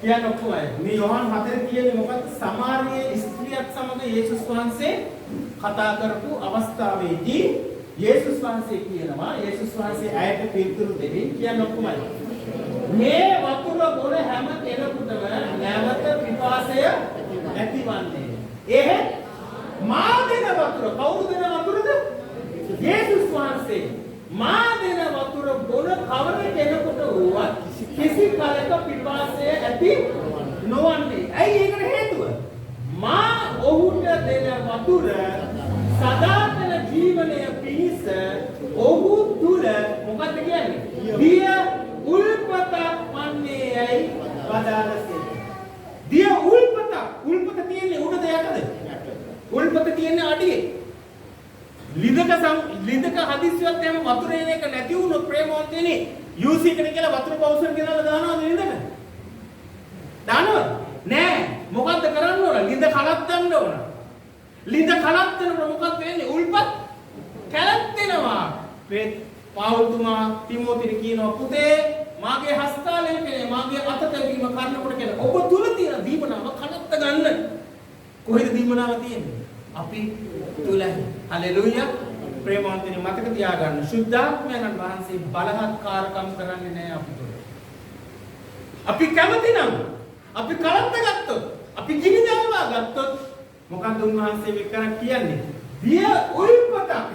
කියන ඔක්කොමයි. මේ යෝහන් 4 කියන්නේ මොකක්ද? සමාරියේ ස්ත්‍රියක් සමග යේසුස් වහන්සේ කතා කරපු අවස්ථාවේදී යේසුස් වහන්සේ කියනවා යේසුස් වහන්සේ ඇයට පිළිතුරු දෙමින් කියන ඔක්කොමයි. මේ වතුර බොන හැම කෙනෙකුටම නැවත පිපාසය ඇතිවන්නේ. මා දෙන වතුර කවුරු දෙන වතුරද? යේසුස් වහන්සේ. මා දෙන වතුර බොන කවර කෙනෙකුට වුවත් කිසි කලක පිපාසය ඇති නොවන්නේ. ඇයි ඒකට හේතුව? මා ඔහුට දෙන වතුර සදාතන ජීවනය පිණිස ඔහු තුල මොකක්ද කියන්නේ? දිය උල්පතක් වන්නේ යයි වදාළසේ. දිය උල්පත තියෙන්නේ උඩද යටද? උල්පත තියෙන්නේ අඩියේ. ලිඳක හදිස්සියක් එහෙම වතුර එන එක නැති වුණොත් ප්‍රේමවන්තයනි UC එකට කියලා වතුර බවුසර් ගෙනල්ලා දානවද ලිඳක? දානවද? නෑ. මොකද්ද කරන්න ඕන? ලිඳ කලත්තන්න ඕන. ලිඳ කලත්තනකොට මොකක්ද වෙන්නේ? උල්පත් කැලත්තෙනවා. පාවුල්තුමා තිමෝතිට කියනවා පුතේ මාගේ හස්තාලේපනේ මාගේ අත තැබීම කරනකොට කියන ඔබ තුල තියෙන දීපනාව කනත්ත ගන්න. කොහෙද දීපනාව තියෙන්නේ? අපි තුලයි. හලෙලූයා. ප්‍රේමවන්තනි මතක තියාගන්න. සුද්ධාත්මයන් වහන්සේ බලහත්කාරකම් කරන්නේ නැහැ අපි තුල. අපි කැමති නම් අපි කලත්ත ගත්තොත් අපි ගිනි දල්වා ගත්තොත් මොකක්ද උන්වහන්සේ විකරක් කියන්නේ? දිය උල්පතක්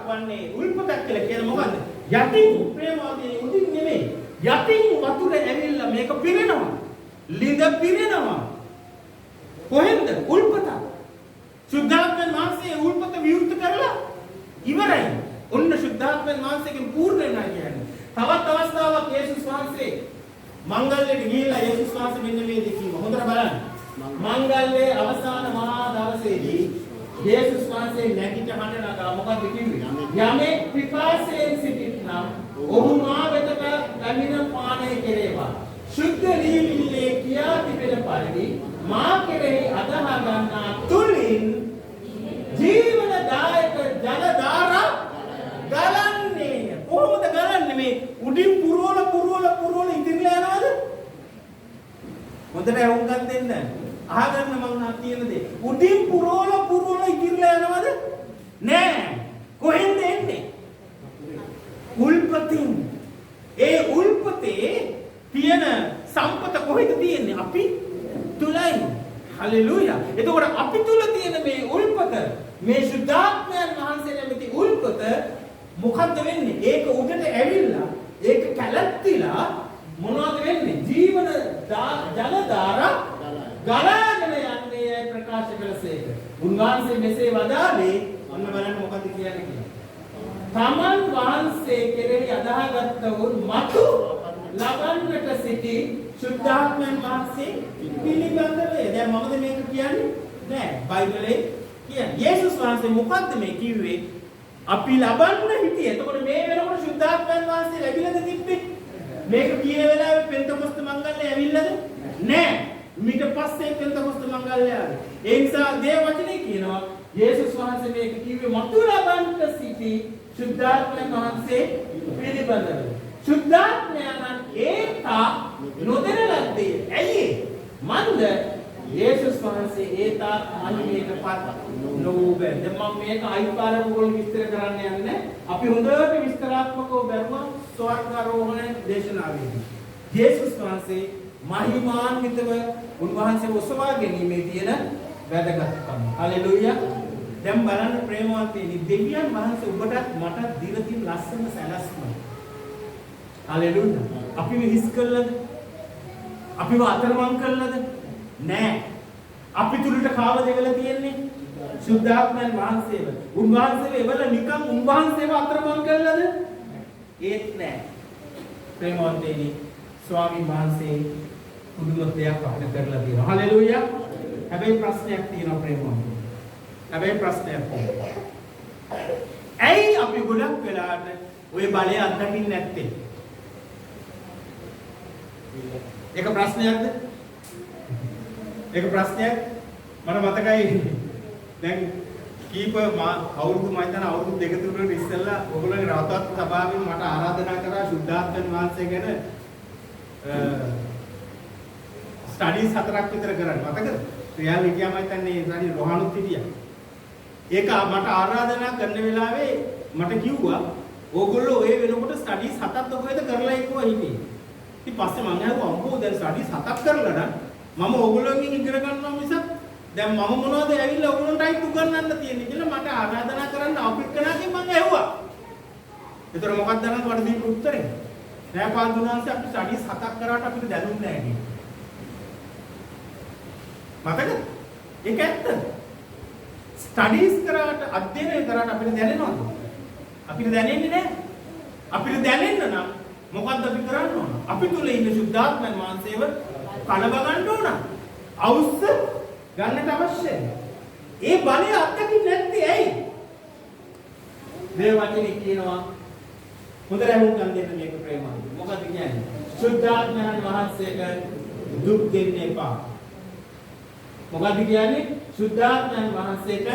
වන්නේ උල්පතක් කියලා කියන මොකද්ද? යටින් ප්‍රේමවන්තනි උඩින් නෙමෙයි. යටින් වතුර ඇවිල්ලා මේක පිරෙනවා. ලිඳ පිරෙනවා. කොහෙන්ද? උල්පත. සුද්ධාත්මයන් වහන්සේ උල්පත විවෘත කරලා ඉවරයි. ඔන්න සුද්ධාත්මයන් වහන්සේගෙන් පූර්ණ වෙනවා කියන්නේ. තවත් අවස්ථාවක් යේසුස් වහන්සේ මංගල්‍යයට ගිහිල්ලා යේසුස් වහන්සේ මෙන්න මේ දේ කිව්වා. හොඳට බලන්න. මංගල්‍යයේ අවසාන මහා දවසේදී යේසුස් වහන්සේ නැගිට හඬ නගා මොකක්ද කිව්වේ? යමෙක් පිපාසයෙන් සිටිනම් ඔහු මා වෙතට පැමිණ පානය කෙරේවා. සුද්ධ නිවිල්ලේ කියා තිබෙන පරිදි මා කෙරෙහි අදහා ගන්නා තුලින් ජීවනදායක ජල ධාරා ගලන්නේ. කොහොමද ගලන්නේ? මේ උඩින් පුරවල ඉදිරියට යනවද? හොඳට වුන්ගන් දෙන්න. අහගන්න මම කියන දේ. උඩින් පුරවල ඉදිරියට යනවද? නෑ. කොහෙන්ද එන්නේ? උල්පතින්. ඒ උල්පතේ තියෙන සම්පත කොහෙද තියෙන්නේ? අපි තුලයි. හලෙලූයා. එතකොට අපි තුල තියෙන මේ උල්පත, මේ සුද්ධාත්මයන් වහන්සේ නැමැති උල්පත මොකද්ද වෙන්නේ? ඒක උඩට ඇවිල්ලා, ඒක කැලත්තිලා මොනවද වෙන්නේ? ජීවන ජල ධාරා ගලාගෙන යන්නේ ප්‍රකාශ කළසේක. උන්වහන්සේ මෙසේ වදාළේ අන්න බලන්න මොකද්ද කියන්නේ කියලා. තමන් වහන්සේ කෙරෙහි අදහාගත් වූ මතු ලබන්නට සිටි සුද්ධාත්මයන් වහන්සේ පිළිබඳව දැන් මමද මේක කියන්නේ නෑ බයිබලයේ කියන්නේ යේසුස් වහන්සේ මොකද්ද මේ කිව්වේ අපි ලබන්න හිටියේ. එතකොට මේ වෙනකොට සුද්ධාත්මයන් වහන්සේ ලැබිලාද තිබ්බේ? මේක කියන වෙලාවේ පෙන්තකොස්ත මංගල්‍ය ඇවිල්ලාද? නෑ. ඊට පස්සේ පෙන්තකොස්ත මංගල්‍ය ආවේ. ඒ නිසා දේව වචනේ කියනවා යේසුස් වහන්සේ මේක කිව්වේ මතු ලබන්න සිටි සුද්ධාත්මයන් වහන්සේ පිළිබඳව. සුද්ධාත්මයන් ඒතා නොදෙන ලද්දේ. ඇයි? මන්ද යේසුස් වහන්සේ ඒතා මහිමයටපත් නොවූ බැද. මම මේක අයිපාරම ඔයගොල්ලෝ විස්තර කරන්න යන්නේ. අපි හොඳට විස්තරාත්මකව බැලුවා ස්වර්ගාරෝහණ දේශනාවේදී. යේසුස් වහන්සේ මහිමාන්විතව උන්වහන්සේ ඔසවා ගැනීමේ තියෙන වැදගත්කම. හලෙලූයා. දැන් බලන්න ප්‍රේමවන්තයනි දෙවියන් වහන්සේ ඔබටත් මටත් දීලා තියෙන ලස්සන සැලැස්ම. හලෙලූයා. අපිව හිස් කළාද? අපිව අතරමං කළාද? නෑ. අපි තුලට කාව දෙවලා තියෙන්නේ සුද්ධාත්මයන් වහන්සේව. උන්වහන්සේව එවල නිකන් උන්වහන්සේව අතරමං කළාද? ඒත් නෑ. ප්‍රේමවන්තයනි ස්වාමීන් වහන්සේ පුදුම දෙයක් අපිට කරලා තියෙනවා. හලෙලූයා. හැබැයි ප්‍රශ්නයක් තියෙනවා ප්‍රේමවන්තයනි. හැබැයි ප්‍රශ්නයක් තියෙනවා. ඇයි අපි ගොඩක් වෙලාවට ওই බලය අත්දකින්නේ නැත්තේ? ඒක ප්‍රශ්නයක්ද? ඒක ප්‍රශ්නයක්. මට මතකයි දැන් කීප අවුරුදු මම හිතන අවුරුදු දෙක තුනකට ඉස්සෙල්ලා ඔයගොල්ලෝගේ රාතවත් සභාවෙන් මට ආරාධනා කරා ශුද්ධාත්මයන් වහන්සේ ගැන ස්ටඩීස් 4ක් විතර කරන්න. මතකද? රියල් හිටියාම හිතන්නේ සාරි රොහානුත් හිටියා. ඒක මට ආරාධනා කරන වෙලාවේ මට කිව්වා ඕගොල්ලෝ ඔය වෙනකොට ස්ටඩීස් 7ක් ඔකේද කරලා ඉක්ුවා හිටියේ. ඉතින් පස්සේ මම අහුවා අම්බෝ දැන් ස්ටඩීස් 7ක් කරලා නම් මම ඕගොල්ලෝගෙන් ඉගෙන ගන්නවා මිසක් දැන් මම මොනවද ඇවිල්ලා ඕගොල්ලන්ටයි උගන්වන්න තියෙන්නේ කියලා මට ආරාධනා කරන්න අපිටකනාගෙන් මම ඇහුවා. ඒතර මොකක්ද අරන් මට දීපු උත්තරේ? නෑ පාන්දුනාංශ අපි ස්ටඩීස් 7ක් කරාට අපිට දැනුන්නේ නෑ කියලා. මතකද? ඒක ඇත්ත. ස්ටඩීස් කරාට අධ්‍යයනය කරාට අපිට දැනෙනවද? අපිට දැනෙන්නේ නැහැ. අපිට දැනෙන්න නම් මොකද්ද අපි කරන්න ඕන? අපි තුල ඉන්න සුද්ධාත්මයන් වහන්සේව කලබ ගන්න ඕන. අවුස්ස ගන්නට අවශ්‍යයි. ඒ බලය අත්දකින්න නැත්තේ ඇයි? මේ වචනේ කියනවා හොඳට අහුම්කම් දෙන්න මේක ප්‍රේමයි. මොකද කියන්නේ? සුද්ධාත්මයන් වහන්සේට දුක් දෙන්න එපා. මොකද කියන්නේ? සුද්ධාත්මයන් වහන්සේට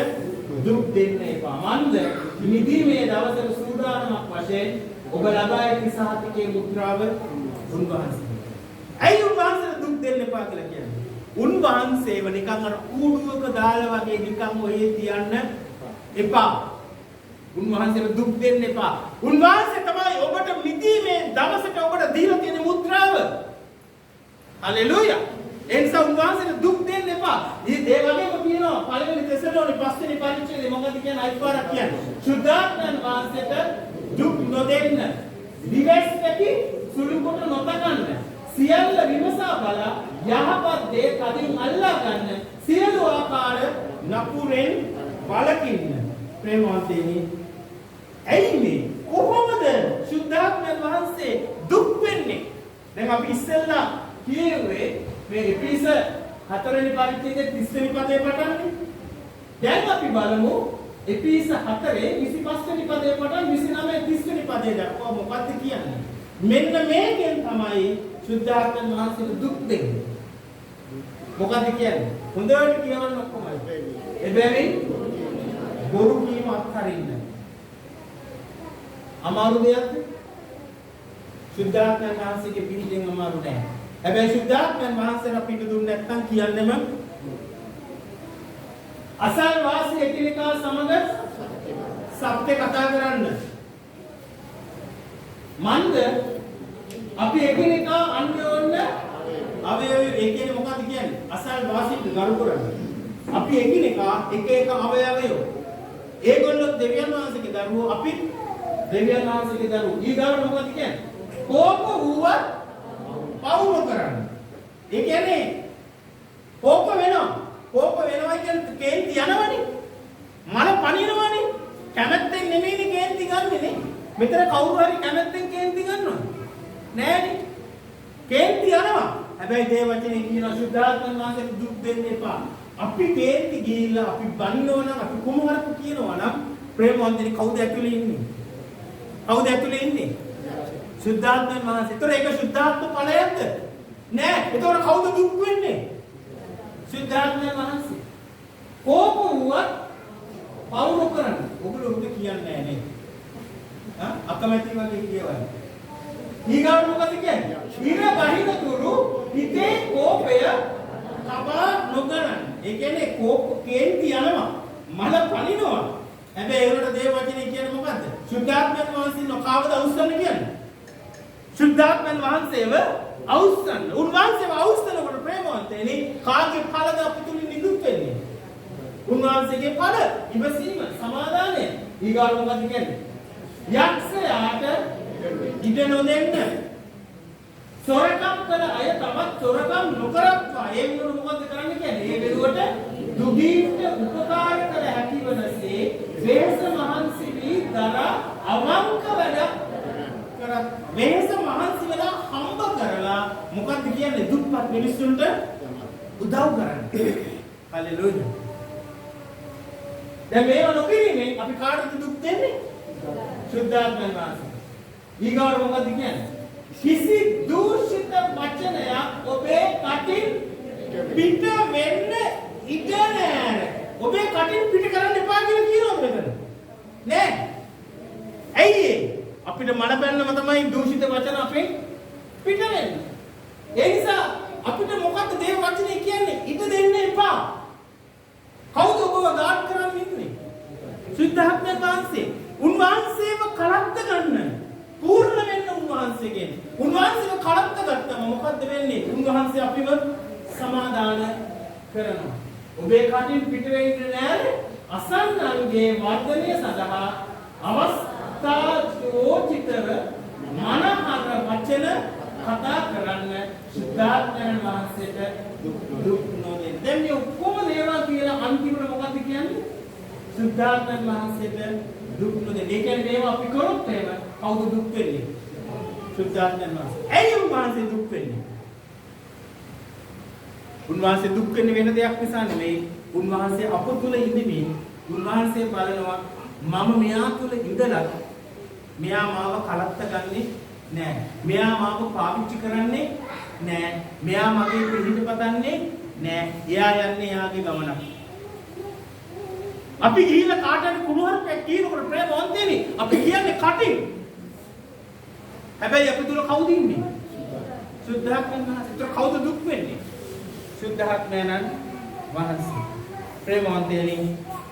දුක් දෙන්න එපා. මන්ද නිදීමේ දවසට සූදානමක් වශයෙන් ඔබ ලබා ඇති සහතිකයේ මුද්‍රාව උන්වහන්සේ. ඇයි උන්වහන්සේට දුක් දෙන්න එපා කියලා කියන්නේ? උන්වහන්සේව නිකන් අර කූඩුවක දාලා වගේ නිකන් ඔයේ තියන්න එපා. උන්වහන්සේට දුක් දෙන්න එපා. උන්වහන්සේ තමයි ඔබට නිදීමේ දවසට ඔබට දීලා තියෙන මුද්‍රාව. හලෙලූයා. එනිසා උන්වහන්සේට දුක් දෙන්න එපා. ඒ වගේම කියනවා පළවෙනි තෙසලෝනි 5 වෙනි පරිච්ඡේදයේ මොකද කියන්නේ? අයිපාරක් කියන්නේ. සුද්ධාත්මයන් වහන්සේට දුක් නොදෙන්න. විවස් නැති සුළු කොට නොතකන්න. සියල්ල විමසා බලා යහපත් දේ කදින් අල්ලා ගන්න. සියලු ආකාර නපුරෙන් වළකින්න. ප්‍රේමවන්තයනි. ඇයි මේ? කොහොමද සුද්ධාත්මයන් වහන්සේ දුක් වෙන්නේ? දැන් අපි ඉස්සෙල්ලා කියුවේ මේ එපිස 4 වෙනි පරිච්ඡේදයේ 30 වෙනි පදේ පටන්. දැන් අපි බලමු එපිස 4 25 වෙනි පදේ පටන් 29 30 වෙනි පදේ දක්වා මොකක්ද කියන්නේ. මෙන්න මේකෙන් තමයි සුද්ධාත්මයන් වහන්සේට දුක් දෙන්නේ. මොකක්ද කියන්නේ? හොඳට කියවන්න ඔක්කොම. එබැවින් බොරු කීම අත්හරින්න. අමාරු දෙයක්ද? සුද්ධාත්මයන් වහන්සේගේ පිළිදෙන් අමාරු නෑ. හැබැයි සුද්ධාත්මයන් වහන්සේලා පිටු දුන්නේ නැත්නම් කියන්නේම අසල් වාසී එකිනෙකා සමග සත්‍ය කතා කරන්න. මන්ද අපි එකිනෙකා අන්‍යෝන්‍ය අවයව ඒ කියන්නේ මොකක්ද කියන්නේ? අසල් වාසීට ගරු කරන්න. අපි එකිනෙකා එක එක අවයවයෝ. ඒගොල්ලෝ දෙවියන් වහන්සේගේ දරුවෝ අපි දෙවියන් වහන්සේගේ දරුවෝ. ඊගාවට මොකක්ද කියන්නේ? කෝප වූවත් පවුන කරන්න. ඒ කියන්නේ කෝප වෙනවා. කෝප වෙනවා කියන්නේ කේන්ති යනවනේ. මල පනිනවනේ. කැමැත්තෙන් නෙමෙයිනේ කේන්ති ගන්නෙ නේ. මෙතන කවුරු හරි කැමැත්තෙන් කේන්ති ගන්නවද? නෑනේ. කේන්ති යනවා. හැබැයි දේ වචනේ කියන සුද්ධාත්මයන් වහන්සේට දුක් දෙන්න එපා. අපි කේන්ති ගිහිල්ලා අපි බනිනවා නම් අපි කොහොමද කියනවා නම් ප්‍රේමවන්තනි කවුද ඇතුලේ ඉන්නේ? කවුද ඇතුලේ ඉන්නේ? සුද්ධාත්මයන් වහන්සේ. ඒතර ඒක සුද්ධාත්ම ඵලයක්ද? නෑ. ඒතර කවුද දුක් වෙන්නේ? සුද්ධාත්මයන් වහන්සේ. කෝප වුවත් පවුරු කරන්න. ඔගොල්ලෝ උඩ කියන්නේ නෑ නේද? අකමැති වගේ කියවන්නේ. ඊගාව මොකද කියන්නේ? ඉර බහින තුරු හිතේ කෝපය කබා නොගන්න. ඒ කියන්නේ කෝප කේන්ති යනවා. මල පනිනවා. හැබැයි ඒකට දේව වචනේ කියන්නේ මොකද්ද? සුද්ධාත්මයන් වහන්සේ නොකවද අවුස්සන්න කියන්නේ? සුද්ධාත්මයන් වහන්සේව අවුස්සන්න. උන්වහන්සේව අවුස්සනකොට ප්‍රේමවන්තයනි කාගේ ඵලද අපි තුලින් නිදුක් වෙන්නේ? උන්වහන්සේගේ ඵල ඉවසීම, සමාදානය. ඊගාව මොකද කියන්නේ? යක්ෂයාට ඉඩ නොදෙන්න. සොරකම් කළ අය තමත් සොරකම් නොකරත්වා. ඒ වෙනුවට මොකද කරන්න කියන්නේ? ඒ වෙනුවට දුගීන්ට උපකාර කළ හැකි වනසේ වේස මහන්සි වී දරා අවංක වැඩ කරත්. වේස මහන්සි වෙලා හම්බ කරලා මොකද්ද කියන්නේ? දුක්පත් මිනිස්සුන්ට උදව් කරන්න. හලෙලූයා. දැන් මේව නොකිරීමෙන් අපි කාටද දුක් දෙන්නේ? සුද්ධාත්මයන් වහන්සේ. ඊගොල්ලෝ මොකද කියන්නේ? කිසි දූෂිත වචනයක් ඔබේ කටින් පිට වෙන්න ඉඩ නැහැ. ඔබේ කටින් පිට කරන්න එපා කියලා කියනවා මෙතන. නෑ. ඇයි අපිට මන බැන්නම තමයි දූෂිත වචන අපේ පිට වෙන්නේ. ඒ නිසා අපිට මොකද්ද දේව වචනේ කියන්නේ? ඉඩ දෙන්න එපා. කවුද ඔබව ගාඩ් කරන්නේ ඉන්නේ? සුද්ධාත්මයන් වහන්සේ. උන්වහන්සේව කලක්ද ගන්න. පූර්ණ වෙන්න උන්වහන්සේගෙන්. උන්වහන්සේව කලක්ද ගත්තම මොකද්ද වෙන්නේ? උන්වහන්සේ අපිව සමාදාන කරනවා. ඔබේ කටින් පිට වෙන්නේ නැහැ. අසන්නන්ගේ වර්ධනය සඳහා අවස්ථාෝචිතව මනහර වචන කතා කරන්න සුද්ධාත්මයන් වහන්සේට දුක් නොදෙන්න. දැන් මේ ඔක්කොම දේවල් කියලා අන්තිමට මොකද්ද කියන්නේ? සුද්ධාත්මයන් වහන්සේට දුක් නොදෙන්න. ඒ කියන්නේ මේවා අපි කරොත් එහෙම කවුද දුක් වෙන්නේ? සුද්ධාත්මයන් වහන්සේ. ඇයි උන්වහන්සේ දුක් වෙන්නේ? උන්වහන්සේ දුක් වෙන්නේ වෙන දෙයක් නිසා නෙමෙයි. උන්වහන්සේ අප තුල ඉඳිමින් උන්වහන්සේ බලනවා මම මෙයා තුල ඉඳලා මෙයා මාව කලත්ත ගන්නෙ නෑ. මෙයා මාව පාවිච්චි කරන්නේ නෑ. මෙයා මගේ පිළිහිට පතන්නේ නෑ. එයා යන්නේ යාගේ ගමනක්. අපි ගිහිල්ලා කාටද කුණුහරුපයක් කියනකොට ප්‍රේමවන්තයනි අපි කියන්නේ කටින්. හැබැයි අපි තුල කවුද ඉන්නේ? සුද්ධාත්මයන් වහන්සේ. ඒතර කවුද දුක් වෙන්නේ? සුද්ධාත්මයන් වහන්සේ. ප්‍රේමවන්තයනි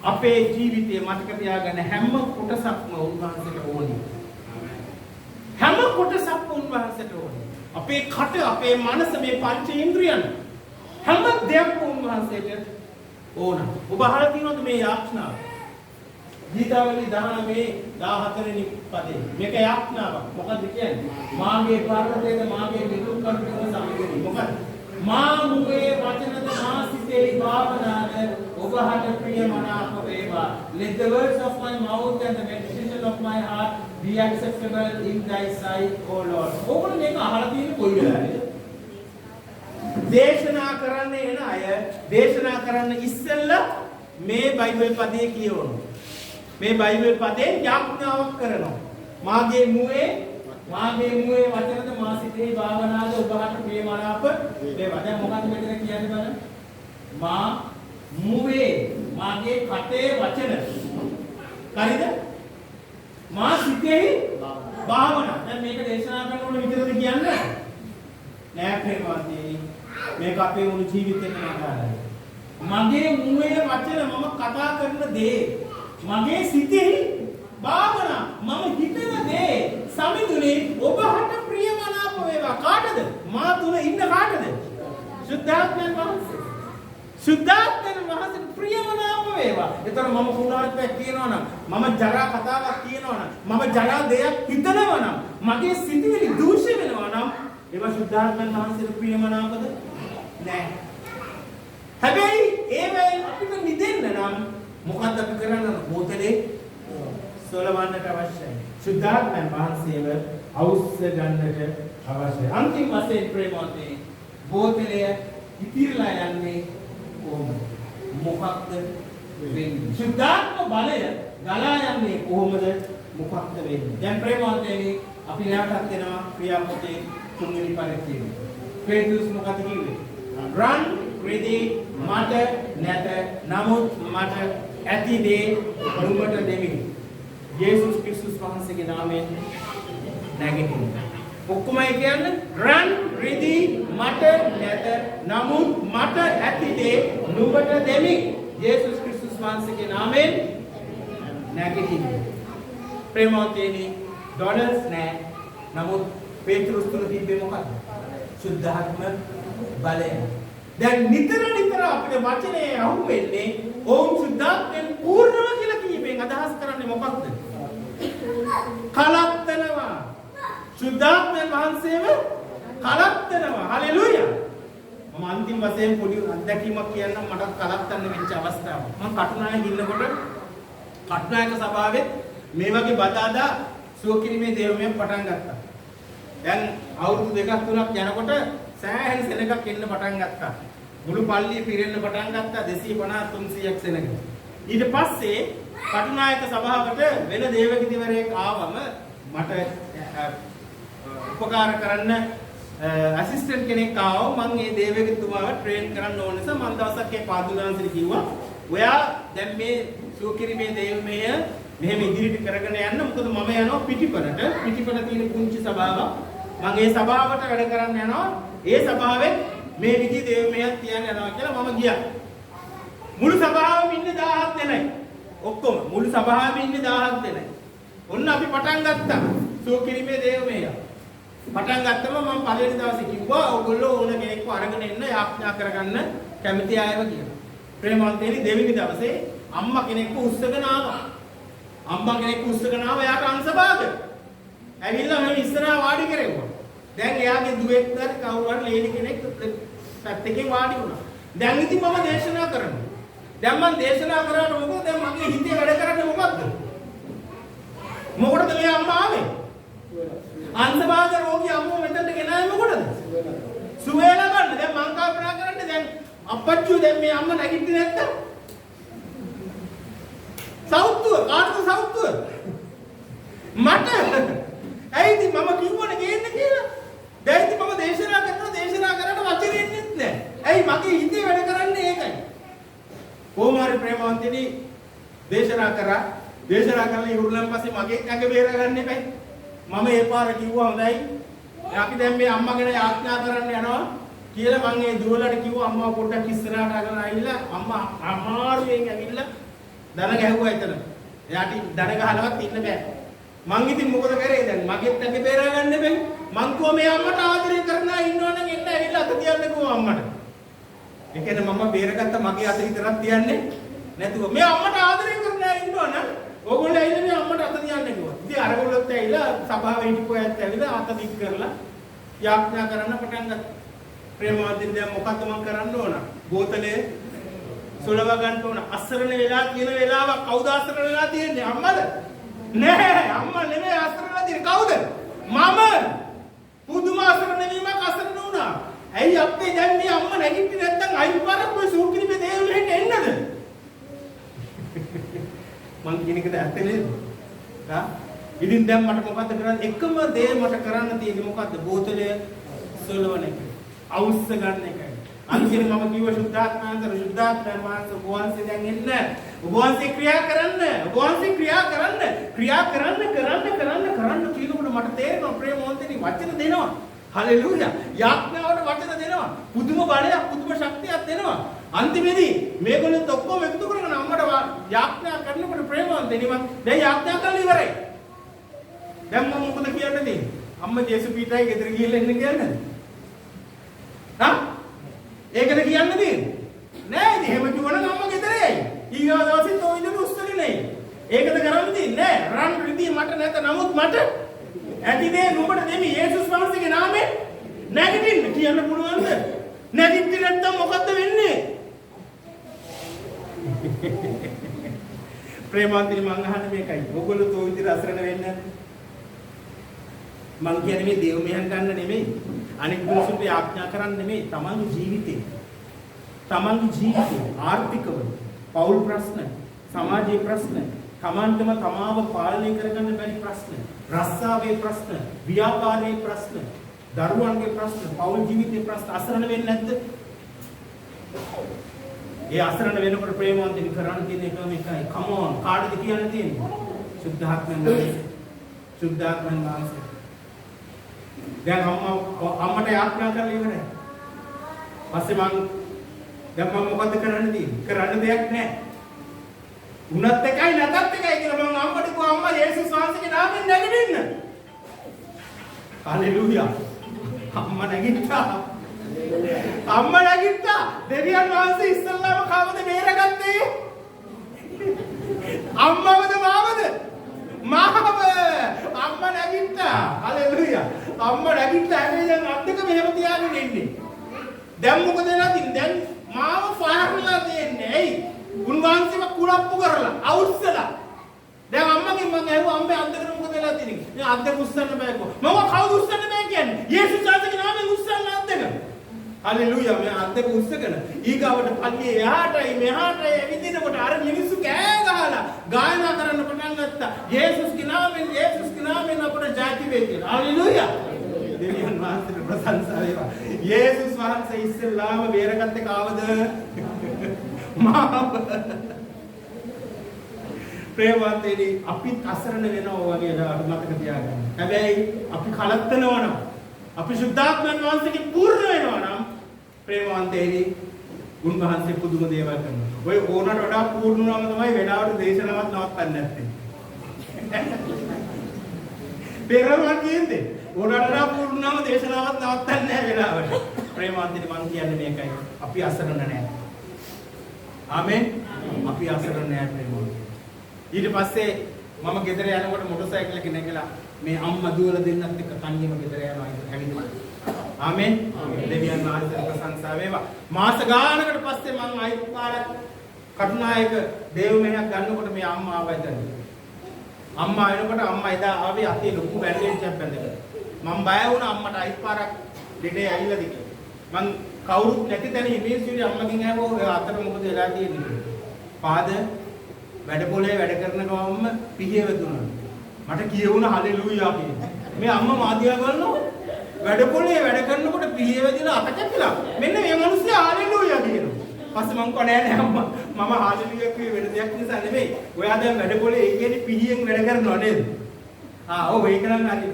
අපේ ජීවිතයේ මතක තියාගන්න හැම කොටසක්ම උන්වහන්සේට ඕනේ. හැම කොටසක්ම උන්වහන්සේට ඕනේ. අපේ කට, අපේ මනස, මේ පංච ඉන්ද්‍රියන් හැම දෙයක්ම උන්වහන්සේට ඕන. ඔබ අහලා තියෙනවද මේ යාඥාව? ගීතාවලි 19 14 වෙනි පදේ. මේක යාඥාවක්. මොකද්ද කියන්නේ? මාගේ පර්වතයේද මාගේ විදුක් කරුණ සමගදී. මොකද්ද? මා මුගේ වචනද මා සිතේ භාවනාද ඔබහට ප්‍රියමනාප වේවා. Let the words of my mouth and the meditation of my heart be acceptable in thy sight, O Lord. ඔබට මේක අහලා තියෙන කොයි වෙලාවේද? දේශනා කරන්න එන අය දේශනා කරන්න ඉස්සෙල්ලා මේ බයිබල් පදේ කියවනවා. මේ බයිබල් පදේ යාඥාවක් කරනවා. මාගේ මුවේ වචනද මා සිතේ භාවනාද ඔබහට ප්‍රියමනාප වේවා. දැන් මොකක්ද මෙතන කියන්නේ බලන්න? මා මුවේ මාගේ කටේ වචන. හරිද? මා සිතේ භාවනා. දැන් මේක දේශනා කරනකොට විතරද කියන්නේ? නෑ ප්‍රේමවන්තයනි. මේක අපේ මුළු ජීවිතේම ආකාරයි. මගේ මුවේ වචන මම කතා කරන දේ මගේ සිතේ භාවනා මම හිතන දේ සමිඳුනේ ඔබට ප්‍රියමනාප වේවා. කාටද? මා තුල ඉන්න කාටද? සුද්ධාත්මයන් වහන්සේ. සුද්ධාත්මයන් වහන්සේට ප්‍රියමනාප වේවා. ඒතර මම කුණාර්ථයක් කියනවා නම් මම ජරා කතාවක් කියනවා නම් මම ජරා දෙයක් හිතනවා නම් මගේ සිතවිලි දූෂ්‍ය වෙනවා නම් ඒවා සුද්ධාත්මයන් වහන්සේට ප්‍රියමනාපද? නෑ. හැබැයි ඒවෙන් අපිට නිදෙන්න නම් මොකක්ද අපි කරන්න බෝතලේ සොලවන්නට අවශ්‍යයි. සුද්ධාත්මයන් වහන්සේව අවශ්‍ය ගන්නට අවශ්‍යයි. අන්තිම වශයෙන් ප්‍රේමවන්තේ බෝතලය ඉතිරිලා යන්නේ කොහොමද? මොකක්ද වෙන්නේ? සුද්ධාත්ම බලය ගලා යන්නේ කොහොමද? මොකක්ද වෙන්නේ? දැන් ප්‍රේමවන්තයනි අපි නැවතත් එනවා ක්‍රියාපොතේ 3 වෙනි පරිච්ඡේදය. පේතුස් මොකද කිව්වේ? රන් රිදී මට නැත නමුත් මට ඇති දේ නුඹට දෙමි. යේසුස් ක්‍රිස්තුස් වහන්සේගේ නාමයෙන් නැගිටින්න. ඔක්කොමයි කියන්නේ රන් රිදී මට නැත නමුත් මට ඇති දේ නුඹට දෙමි. යේසුස් ක්‍රිස්තුස් වහන්සේගේ නාමයෙන් නැගිටින්න. ප්‍රේමවන්තයනි ඩොලර්ස් නැහැ. නමුත් පේතුරුස් තුල තිබ්බේ මොකක්ද? සුද්ධාත්ම බලය. දැන් නිතර අපිට වචනේ අහු වෙන්නේ ඕම් සුද්ධාත්මෙන් පූර්ණව කියලා කියීමෙන් අදහස් කරන්නේ මොකක්ද? කලක්තනවා. සුද්ධාත්මයන් වහන්සේව කලක්තනවා. හලෙලූයා. මම අන්තිම වශයෙන් පොඩි අත්දැකීමක් කියන්නම්. මට කලක්තන්න වෙච්ච අවස්ථාව. මම කටුනායක ඉන්නකොට කටුනායක සභාවෙත් මේ වගේ බදාදා සුවකිරීමේ දේවමයක් පටන් ගත්තා. දැන් අවුරුදු 2ක් 3ක් යනකොට සෑහෙන සෙනඟක් එන්න පටන් ගත්තා. මුළු පල්ලිය පිරෙන්න පටන් ගත්තා 250 300ක් සෙනඟ. ඊට පස්සේ කටුනායක සභාවට වෙන දේවගතිවරයෙක් ආවම මට උපකාර කරන්න ඇසිස්ටන්ට් කෙනෙක් ආවම මම මේ දේවගතිතුමාව ට්‍රේන් කරන්න ඕන නිසා මම දවසක් ඒ පාදුලාන්සට කිව්වා ඔයා දැන් මේ සුවකිරීමේ දේවමය මෙහෙම ඉදිරියට කරගෙන යන්න මොකද මම යනවා පිටිපට තියෙන පුංචි සභාවක් මම ඒ සභාවට වැඩ කරන්න යනවා ඒ සභාවේ මේ විදි දේවමයක් තියන්න යනවා කියලා මම ගියා මුළු සභාවෙම ඉන්නේ 1000ක් දෙනයි ඔක්කොම මුළු සභාවෙම ඉන්නේ 1000ක් දෙනයි ඔන්න අපි පටන් ගත්තා සුවකිරීමේ දේවමය පටන් ගත්තම මම පළවෙනි දවසේ කිව්වා ඔයගොල්ලෝ ඕන කෙනෙක්ව අරගෙන එන්න යාඥා කරගන්න කැමති අයව කියලා ප්‍රේමවන්තේනි දෙවෙනි දවසේ අම්මා කෙනෙක්ව උස්සගෙන ආවා එයාට අංශභාග ඇවිල්ලා මම ඉස්සරහා වාඩි කරෙව්වා දැන් එයාගේ දුවෙක් දර කවුරු හරි ලේඩි කෙනෙක් පැත්තකින් වාඩි වුණා දැන් ඉතින් මම දේශනා කරනවා දැන් මම දේශනා කරාට මොකද දැන් මගේ හිතේ වැඩ කරන්නේ මොකද්ද මොකටද මේ අම්මා ආවේ අංශභාග රෝගී අම්මෝ මෙතනට ගෙනාවේ මොකටද සුවේලා ගන්න දැන් මං කල්පනා කරන්නේ දැන් අපච්චිෝ දැන් මේ අම්මා නැගිටින්නේ නැත්තම් සෞතුව කාටද සෞතුව මට ඇයිද මම කිව්වනේ ගේන්න කියලා දැන් ඉතින් මම දේශනා කරාට වචනේ එන්නේ නැහැ ඇයි මගේ හිතේ වැඩ කරන්නේ ඒකයි කොමාරි ප්‍රේමවන්තනි දේශනා කරලා ඉවරලන් පස්සේ මගේ ඇඟ බේර ගන්න එපයි මම ඒ පාර කිව්වා හොඳයි අපි දැන් මේ අම්මා ගැන යාඥා කරන්න යනවා කියලා මම ඒ දුවලට කිව්වා අම්මා පොඩ්ඩක් ඉස්සරහට අරගෙන ආවිල්ලා අම්මා අමාරුවෙන් ඇවිල්ලා දන ගැහුවා එතන. එයාට දන ගහලවත් ඉන්න බෑ. මං ඉතින් මොකද කරේ දැන් මගෙත් ඇඟ බේරා ගන්න බැරි. මං කිව්වා මේ අම්මට ආදරය කරනවා ඉන්නවනම් එන්න ඇවිල්ලා අත තියන්න කිව්වා අම්මට. ඒ කියන්නේ මම බේරගත්ත මගේ අත විතරක් තියන්නේ නැතුව මේ අම්මට ආදරය කරනවා ඉන්නවනම් ඕගොල්ලෝ ඇවිල්ලා මේ අම්මට අත තියන්න කිව්වා. ඉතින් අරගොල්ලොත් ඇවිල්ලා සභාවේ හිටපු අයත් ඇවිල්ලා අත දික් කරලා යාඥා කරන්න පටන් ගත්තා. ප්‍රේමවන්තයන් දැන් මොකක්ද මම කරන්න ඕන? බෝතලේ සොලව ගන්න ඕන. අසරණ වෙලා තියෙන වෙලාවක් කවුද අසරණ වෙලා තියෙන්නේ? අම්මද? නෑ අම්මා නෙමෙයි අසරණ වෙලා තියෙන්නේ. කවුද? මම. පුදුම අසරණ වීමක් අසරණ වුණා. ඇයි අපේ දැන් මේ අම්මා නැගිටින්නේ නැත්තම් අයින් පාරක් ඔය සූකිරිපේ දේවලෙට එන්නද? මං කියන එකද ඇත්ත නේද? හා? ඉතින් දැන් මට මොකද්ද කරන්න? එකම දේ මට කරන්න තියෙන්නේ මොකද්ද? බෝතලය සොලවන එක. අවුස්ස ගන්න එකයි. අන්තිමට මම කිව්වා සුද්ධාත්මයන්තර වහන්සේ වහන්සේ දැන් එන්න. වහන්සේ ක්‍රියා කරන්න කියනකොට මට තේරෙනවා ප්‍රේමවන්තනි වචන දෙනවා. හලෙලූයා. යාඥාවට වචන දෙනවා. පුදුම බලයක් පුදුම ශක්තියක් දෙනවා. අන්තිමේදී මේගොල්ලෝ ඔක්කොම එකතු කරගෙන අම්මට යාඥා කරනකොට ප්‍රේමවන්තනි මම දැන් යාඥා කරලා ඉවරයි. දැන් මම මොකද කියන්නේ? අම්මා ජේසු පීටයි ගෙදර ගිහිල්ලා එන්න කියන්නේ. හා? ඒකද කියන්න දෙන්නේ නෑ ඉතින් එහෙම කිව්වනම් අම්මා ගෙදර යයි ඊගා දවසේ තෝ ඉඳන් උස්සලේ නෑ ඒකද කරන්න දෙන්නේ නෑ රන් රිදී මට නැත නමුත් මට ඇති දේ නුඹට දෙමි යේසුස් වහන්සේගේ නාමයෙන් නැගිටින්න කියන්න පුළුවන්ද නැගිටින්න නැත්නම් මොකද්ද වෙන්නේ ප්‍රේමවන්තනි මං අහන්නේ මේකයි ඔයගොල්ලෝ තෝ විදිහට අසරණ වෙන්නේ නැද්ද මං කියන්නේ මේ දේව මෙහෙන් ගන්න නෙමෙයි අනෙක් මිනිසුන්ට යාඥා කරන්න නෙමෙයි තමන්ගේ ජීවිතේ ආර්ථිකව පෞල් ප්‍රශ්න සමාජීය ප්‍රශ්න තමන්ටම තමාව පාලනය කරගන්න බැරි ප්‍රශ්න රස්සාවේ ප්‍රශ්න ව්‍යාපාරයේ ප්‍රශ්න දරුවන්ගේ ප්‍රශ්න පෞල් ජීවිතයේ ප්‍රශ්න අසරණ වෙන්නේ නැද්ද ඒ අසරණ වෙනකොට ප්‍රේමවන්තනි කරන්න තියෙන එකම එකයි come on කාටද කියන්න තියෙන්නේ සුද්ධාත්මයන් වහන්සේ දැන් අම්මට යාඥා කරලා ඉවරයි. පස්සේ මම මොකද කරන්න තියෙන්නේ? කරන්න දෙයක් නැහැ. උනත් එකයි නැතත් එකයි කියලා මම අම්මට කිව්වා අම්මා යේසුස් වහන්සේගේ නාමයෙන් නැගිටින්න. හලෙලූයා. අම්මා නැගිට්ටා. දෙවියන් වහන්සේ ඉස්සල්ලාම කවද බේරගත්තේ? අම්මවද මාවද? මාව අම්මා නැගිට්ටා. හලෙලූයා. අම්මා නැගිටලා හැබැයි දැන් අත් දෙක මෙහෙම තියාගෙන ඉන්නේ. දැන් මොකද වෙලා තින්නේ? දැන් මාව ෆාර්ලා දෙන්නේ. ඇයි? උන්වහන්සේව කුලප්පු කරලා, අවුස්සලා. දැන් අම්මගෙන් මම ඇහුවා අම්මේ අත් දෙකට මොකද වෙලා තින්නේ? මේ අත් දෙක උස්සන්න බෑ කො. මම කවුද උස්සන්න බෑ කියන්නේ? යේසුස් වහන්සේගේ නාමයෙන් උස්සන්න අත් දෙක. හලෙලූයා. මේ අත් දෙක උස්සගෙන ඊගාවට පල්ලියේ එහාටයි මෙහාටයි ඇවිදිනකොට අර මිනිස්සු කෑ ගහලා ගායනා කරන්න පටන් ගත්තා. යේසුස්ගේ නාමයෙන් අපට ජාති වේ කියලා. හලෙලූයා. දෙවියන් වහන්සේට ප්‍රශංසා වේවා. යේසුස් වහන්සේ ඉස්සෙල්ලාම බේරගත්තේ කාවද? මාව. ප්‍රේමවන්තයනි අපිත් අසරණ වෙනවා වගේ මතක තියාගන්න. හැබැයි අපි කලත්තනවා නම් අපි සුද්ධාත්මයන් වහන්සේගේ පූර්ණ වෙනවා නම් ප්‍රේමවන්තයනි උන්වහන්සේ පුදුම දේවල් කරනවා. ඔය ඕනට වඩා පූර්ණ වුණාම තමයි වෙලාවට දේශනාවක් නවත්තන්නේ නැත්තේ. පෙරවන් කියන්නේ ඕනට වඩා පූර්ණ වුණාම දේශනාවක් නවත්තන්නේ නැහැ වෙලාවට. ප්‍රේමවන්තයනි මම කියන්නේ මේකයි. අපි අසරණ නැහැ. ආමෙන්. අපි අසරණ නැහැ ප්‍රේමවන්තයනි. ඊට පස්සේ මම ගෙදර යනකොට මොටර් සයිකල් එක නැගලා මේ අම්මා දුවලා දෙන්නත් එක්ක තනියම ගෙදර යනවා ඇවිදිනවා. ආමෙන්. දෙවියන් වහන්සේට ප්‍රශංසා වේවා. මාස ගානකට පස්සේ මම ආයෙත් පාරක් කටුනායක දේව මෙහෙයක් ගන්නකොට මේ අම්මා ආවා එතන. අම්මා එනකොට අම්මා එදා ආවේ අතේ ලොකු බැන්ඩේජ් එකක් බැඳගෙන. මම බය වුණා අම්මට ආයෙත් පාරක් දෙඩේ ඇවිල්ලාද කියලා. මං කවුරුත් නැති තැන ඉමේජ්ජුවේ අම්මගෙන් ඇහුවා ඔය අතර මොකද වෙලා තියෙන්නේ කියලා. පාද වැඩ පොලේ වැඩ කරන ගමන්ම පිහිය වැදුණා. මට කියවුණා හලෙලූයා කියලා. මේ අම්මා මාදියා ගන්නවා වැඩ පොලේ වැඩ කරනකොට පිහිය වැදිලා අත කැපිලා. මෙන්න මේ මිනිස්සයා හලෙලූයා කියනවා. පස්සේ මං කෝ නෑ අම්මා මම හලෙලූයා කිව්වේ වෙන දෙයක් නිසා නෙමෙයි. ඔයා දැන් වැඩ පොලේ ඒ කියන්නේ පිහියෙන් වැඩ කරනවා නේද? ඔව් ඒක නම් හරි.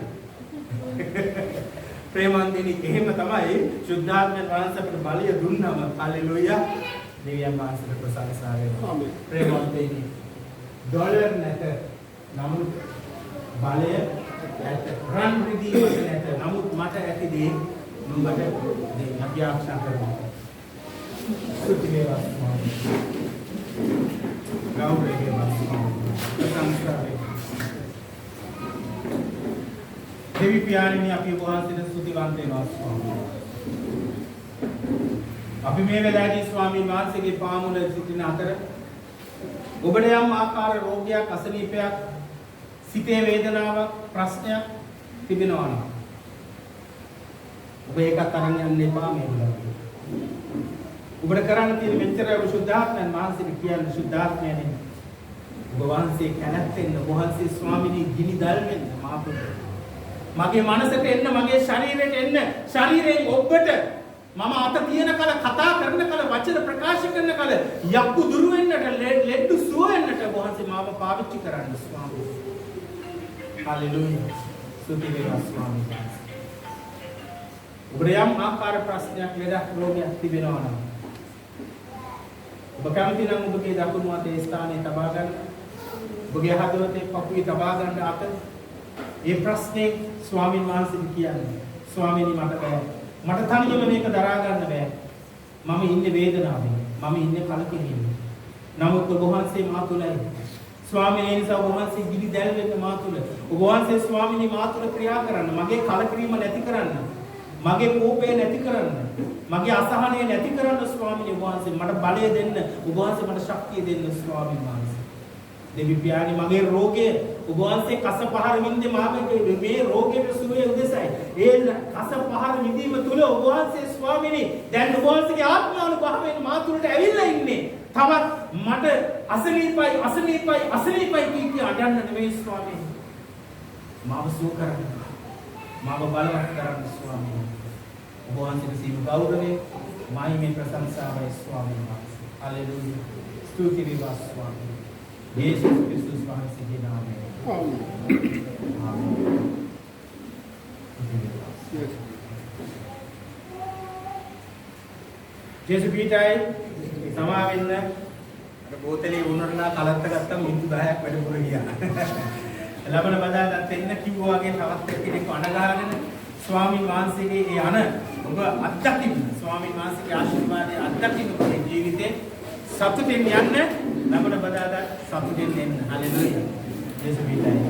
ප්‍රේමන්තිනි එහෙම තමයි සුද්ධාත්මයන් වහන්සේ අපිට බලය දුන්නම හලෙලූයා දෙවියන් වහන්සේට ප්‍රශංසා වේවා. ආමේන්. ප්‍රේමන්තිනි ඩොලර් නැත නමුත් බලය ඇත රන් රිදීමක් නැත නමුත් මට ඇති දේ නුඹට දෙන්න අභ්‍යාසා කරනවා. සුති වේවා ස්වාමී. ගෞරවය වේවා ස්වාමී. ප්‍රශංසා වේවා. දෙවි පියාණනි අපි වහන්සේට ස්තුතිවන්ත වෙනවා ස්වාමී. අපි මේ වෙලාවේදී ස්වාමීන් වහන්සේගේ පාමුල සිටින අතර ඔබට යම් ආකාර රෝගයක් අසනීපයක් සිතේ වේදනාවක් ප්‍රශ්නයක් තිබෙනවා නම් ඔබ ඒකත් අරන් යන්න එපා මේ වෙලාවේ. ඔබට කරන්න තියෙන මෙච්චර සුද්ධාත්මයන් වහන්සේට කියන්නේ සුද්ධාත්මයනේ. ඔබ වහන්සේ කැලැත්තෙන් ඔබ වහන්සේ ස්වාමිනී ගිනි දැල්මෙන් මාපොත. මගේ මනසට එන්න මගේ ශරීරයට එන්න ශරීරයෙන් ඔබට මම අත තියන කල කතා කරන කල වචන ප්‍රකාශ කරන කල යක්කු දුරු වෙන්නට ලෙඩ්ඩු සුව වෙන්නට වහන්සේ මාව පාවිච්චි කරන්න ස්වාමී. හලෙලූයා. ස්තුති වේවා ස්වාමී. ඔබ යම් ආකාර ප්‍රශ්නයක් ලෙඩක් රෝගයක් තිබෙනවා නම් ඔබ කැමති නම් ඔබගේ දකුණු අතේ ස්ථානයේ තබා ගන්න. ඔබගේ හදවතේ පපුවේ තබා ගන්න අත ඒ ප්‍රශ්නේ ස්වාමීන් වහන්සේට කියන්නේ ස්වාමීනි මට බෑ. මට තනියම මේක දරා ගන්න බෑ. මම ඉන්නේ වේදනාවෙන්. මම ඉන්නේ කලකිරීමෙන්. නමුත් ඔබ වහන්සේ මා තුලයි. ස්වාමීනි ඒ නිසා ඔබ වහන්සේ ගිනි දැල් වෙන්න මා තුල. ඔබ වහන්සේ ස්වාමීනි මා තුල ක්‍රියා කරන්න. මගේ කලකිරීම නැති කරන්න. මගේ කෝපය නැති කරන්න. මගේ අසහනය නැති කරන්න ස්වාමීනි ඔබ වහන්සේ මට බලය දෙන්න. ඔබ වහන්සේ මට ශක්තිය දෙන්න ස්වාමීන් වහන්සේ. දෙවි පියාණනි මගේ රෝගය ඔබ වහන්සේ කස පහර වින්දේ මාගේ මේ රෝගයේ සුවය උදෙසයි. ඒ කස පහර විඳීම තුල ඔබ වහන්සේ ස්වාමීනි දැන් ඔබ වහන්සේගේ ආත්මානුභාවයෙන් මා තුලට ඇවිල්ලා ඉන්නේ. තවත් මට අසනීපයි කී අඩන්න නෙවෙයි ස්වාමීනි. මාව සුව කරන්න. මාව බලවත් කරන්න ස්වාමීනි. ඔබ වහන්සේට සීල ගෞරවය මායි මේ ප්‍රශංසාවයි ස්වාමීනි වහන්සේ. හලෙලූයා. ස්තුති වේවා ස්වාමීනි. යේසුස් ක්‍රිස්තුස් වහන්සේගේ නාමයෙන්. ආමේන්. ජේසු පීඨයි සමාවෙන්න අර බෝතලේ වුණරලා කලත්ත ගත්තා මිනිත්තු 10ක් වැඩිපුර ගියා. ලබන බදාදා දෙන්න කිව්වා වගේ තවත් කෙනෙක් අඬගාගෙන ස්වාමීන් වහන්සේගේ ඒ අණ ඔබ අත්දකින්න ස්වාමීන් වහන්සේගේ ආශිර්වාදයේ අත්දකින්න ඔබේ ජීවිතේ සතුටින් යන්න ලබන බදාදා සතුටින් එන්න. හලෙලූයා. යේසු පීඨයි.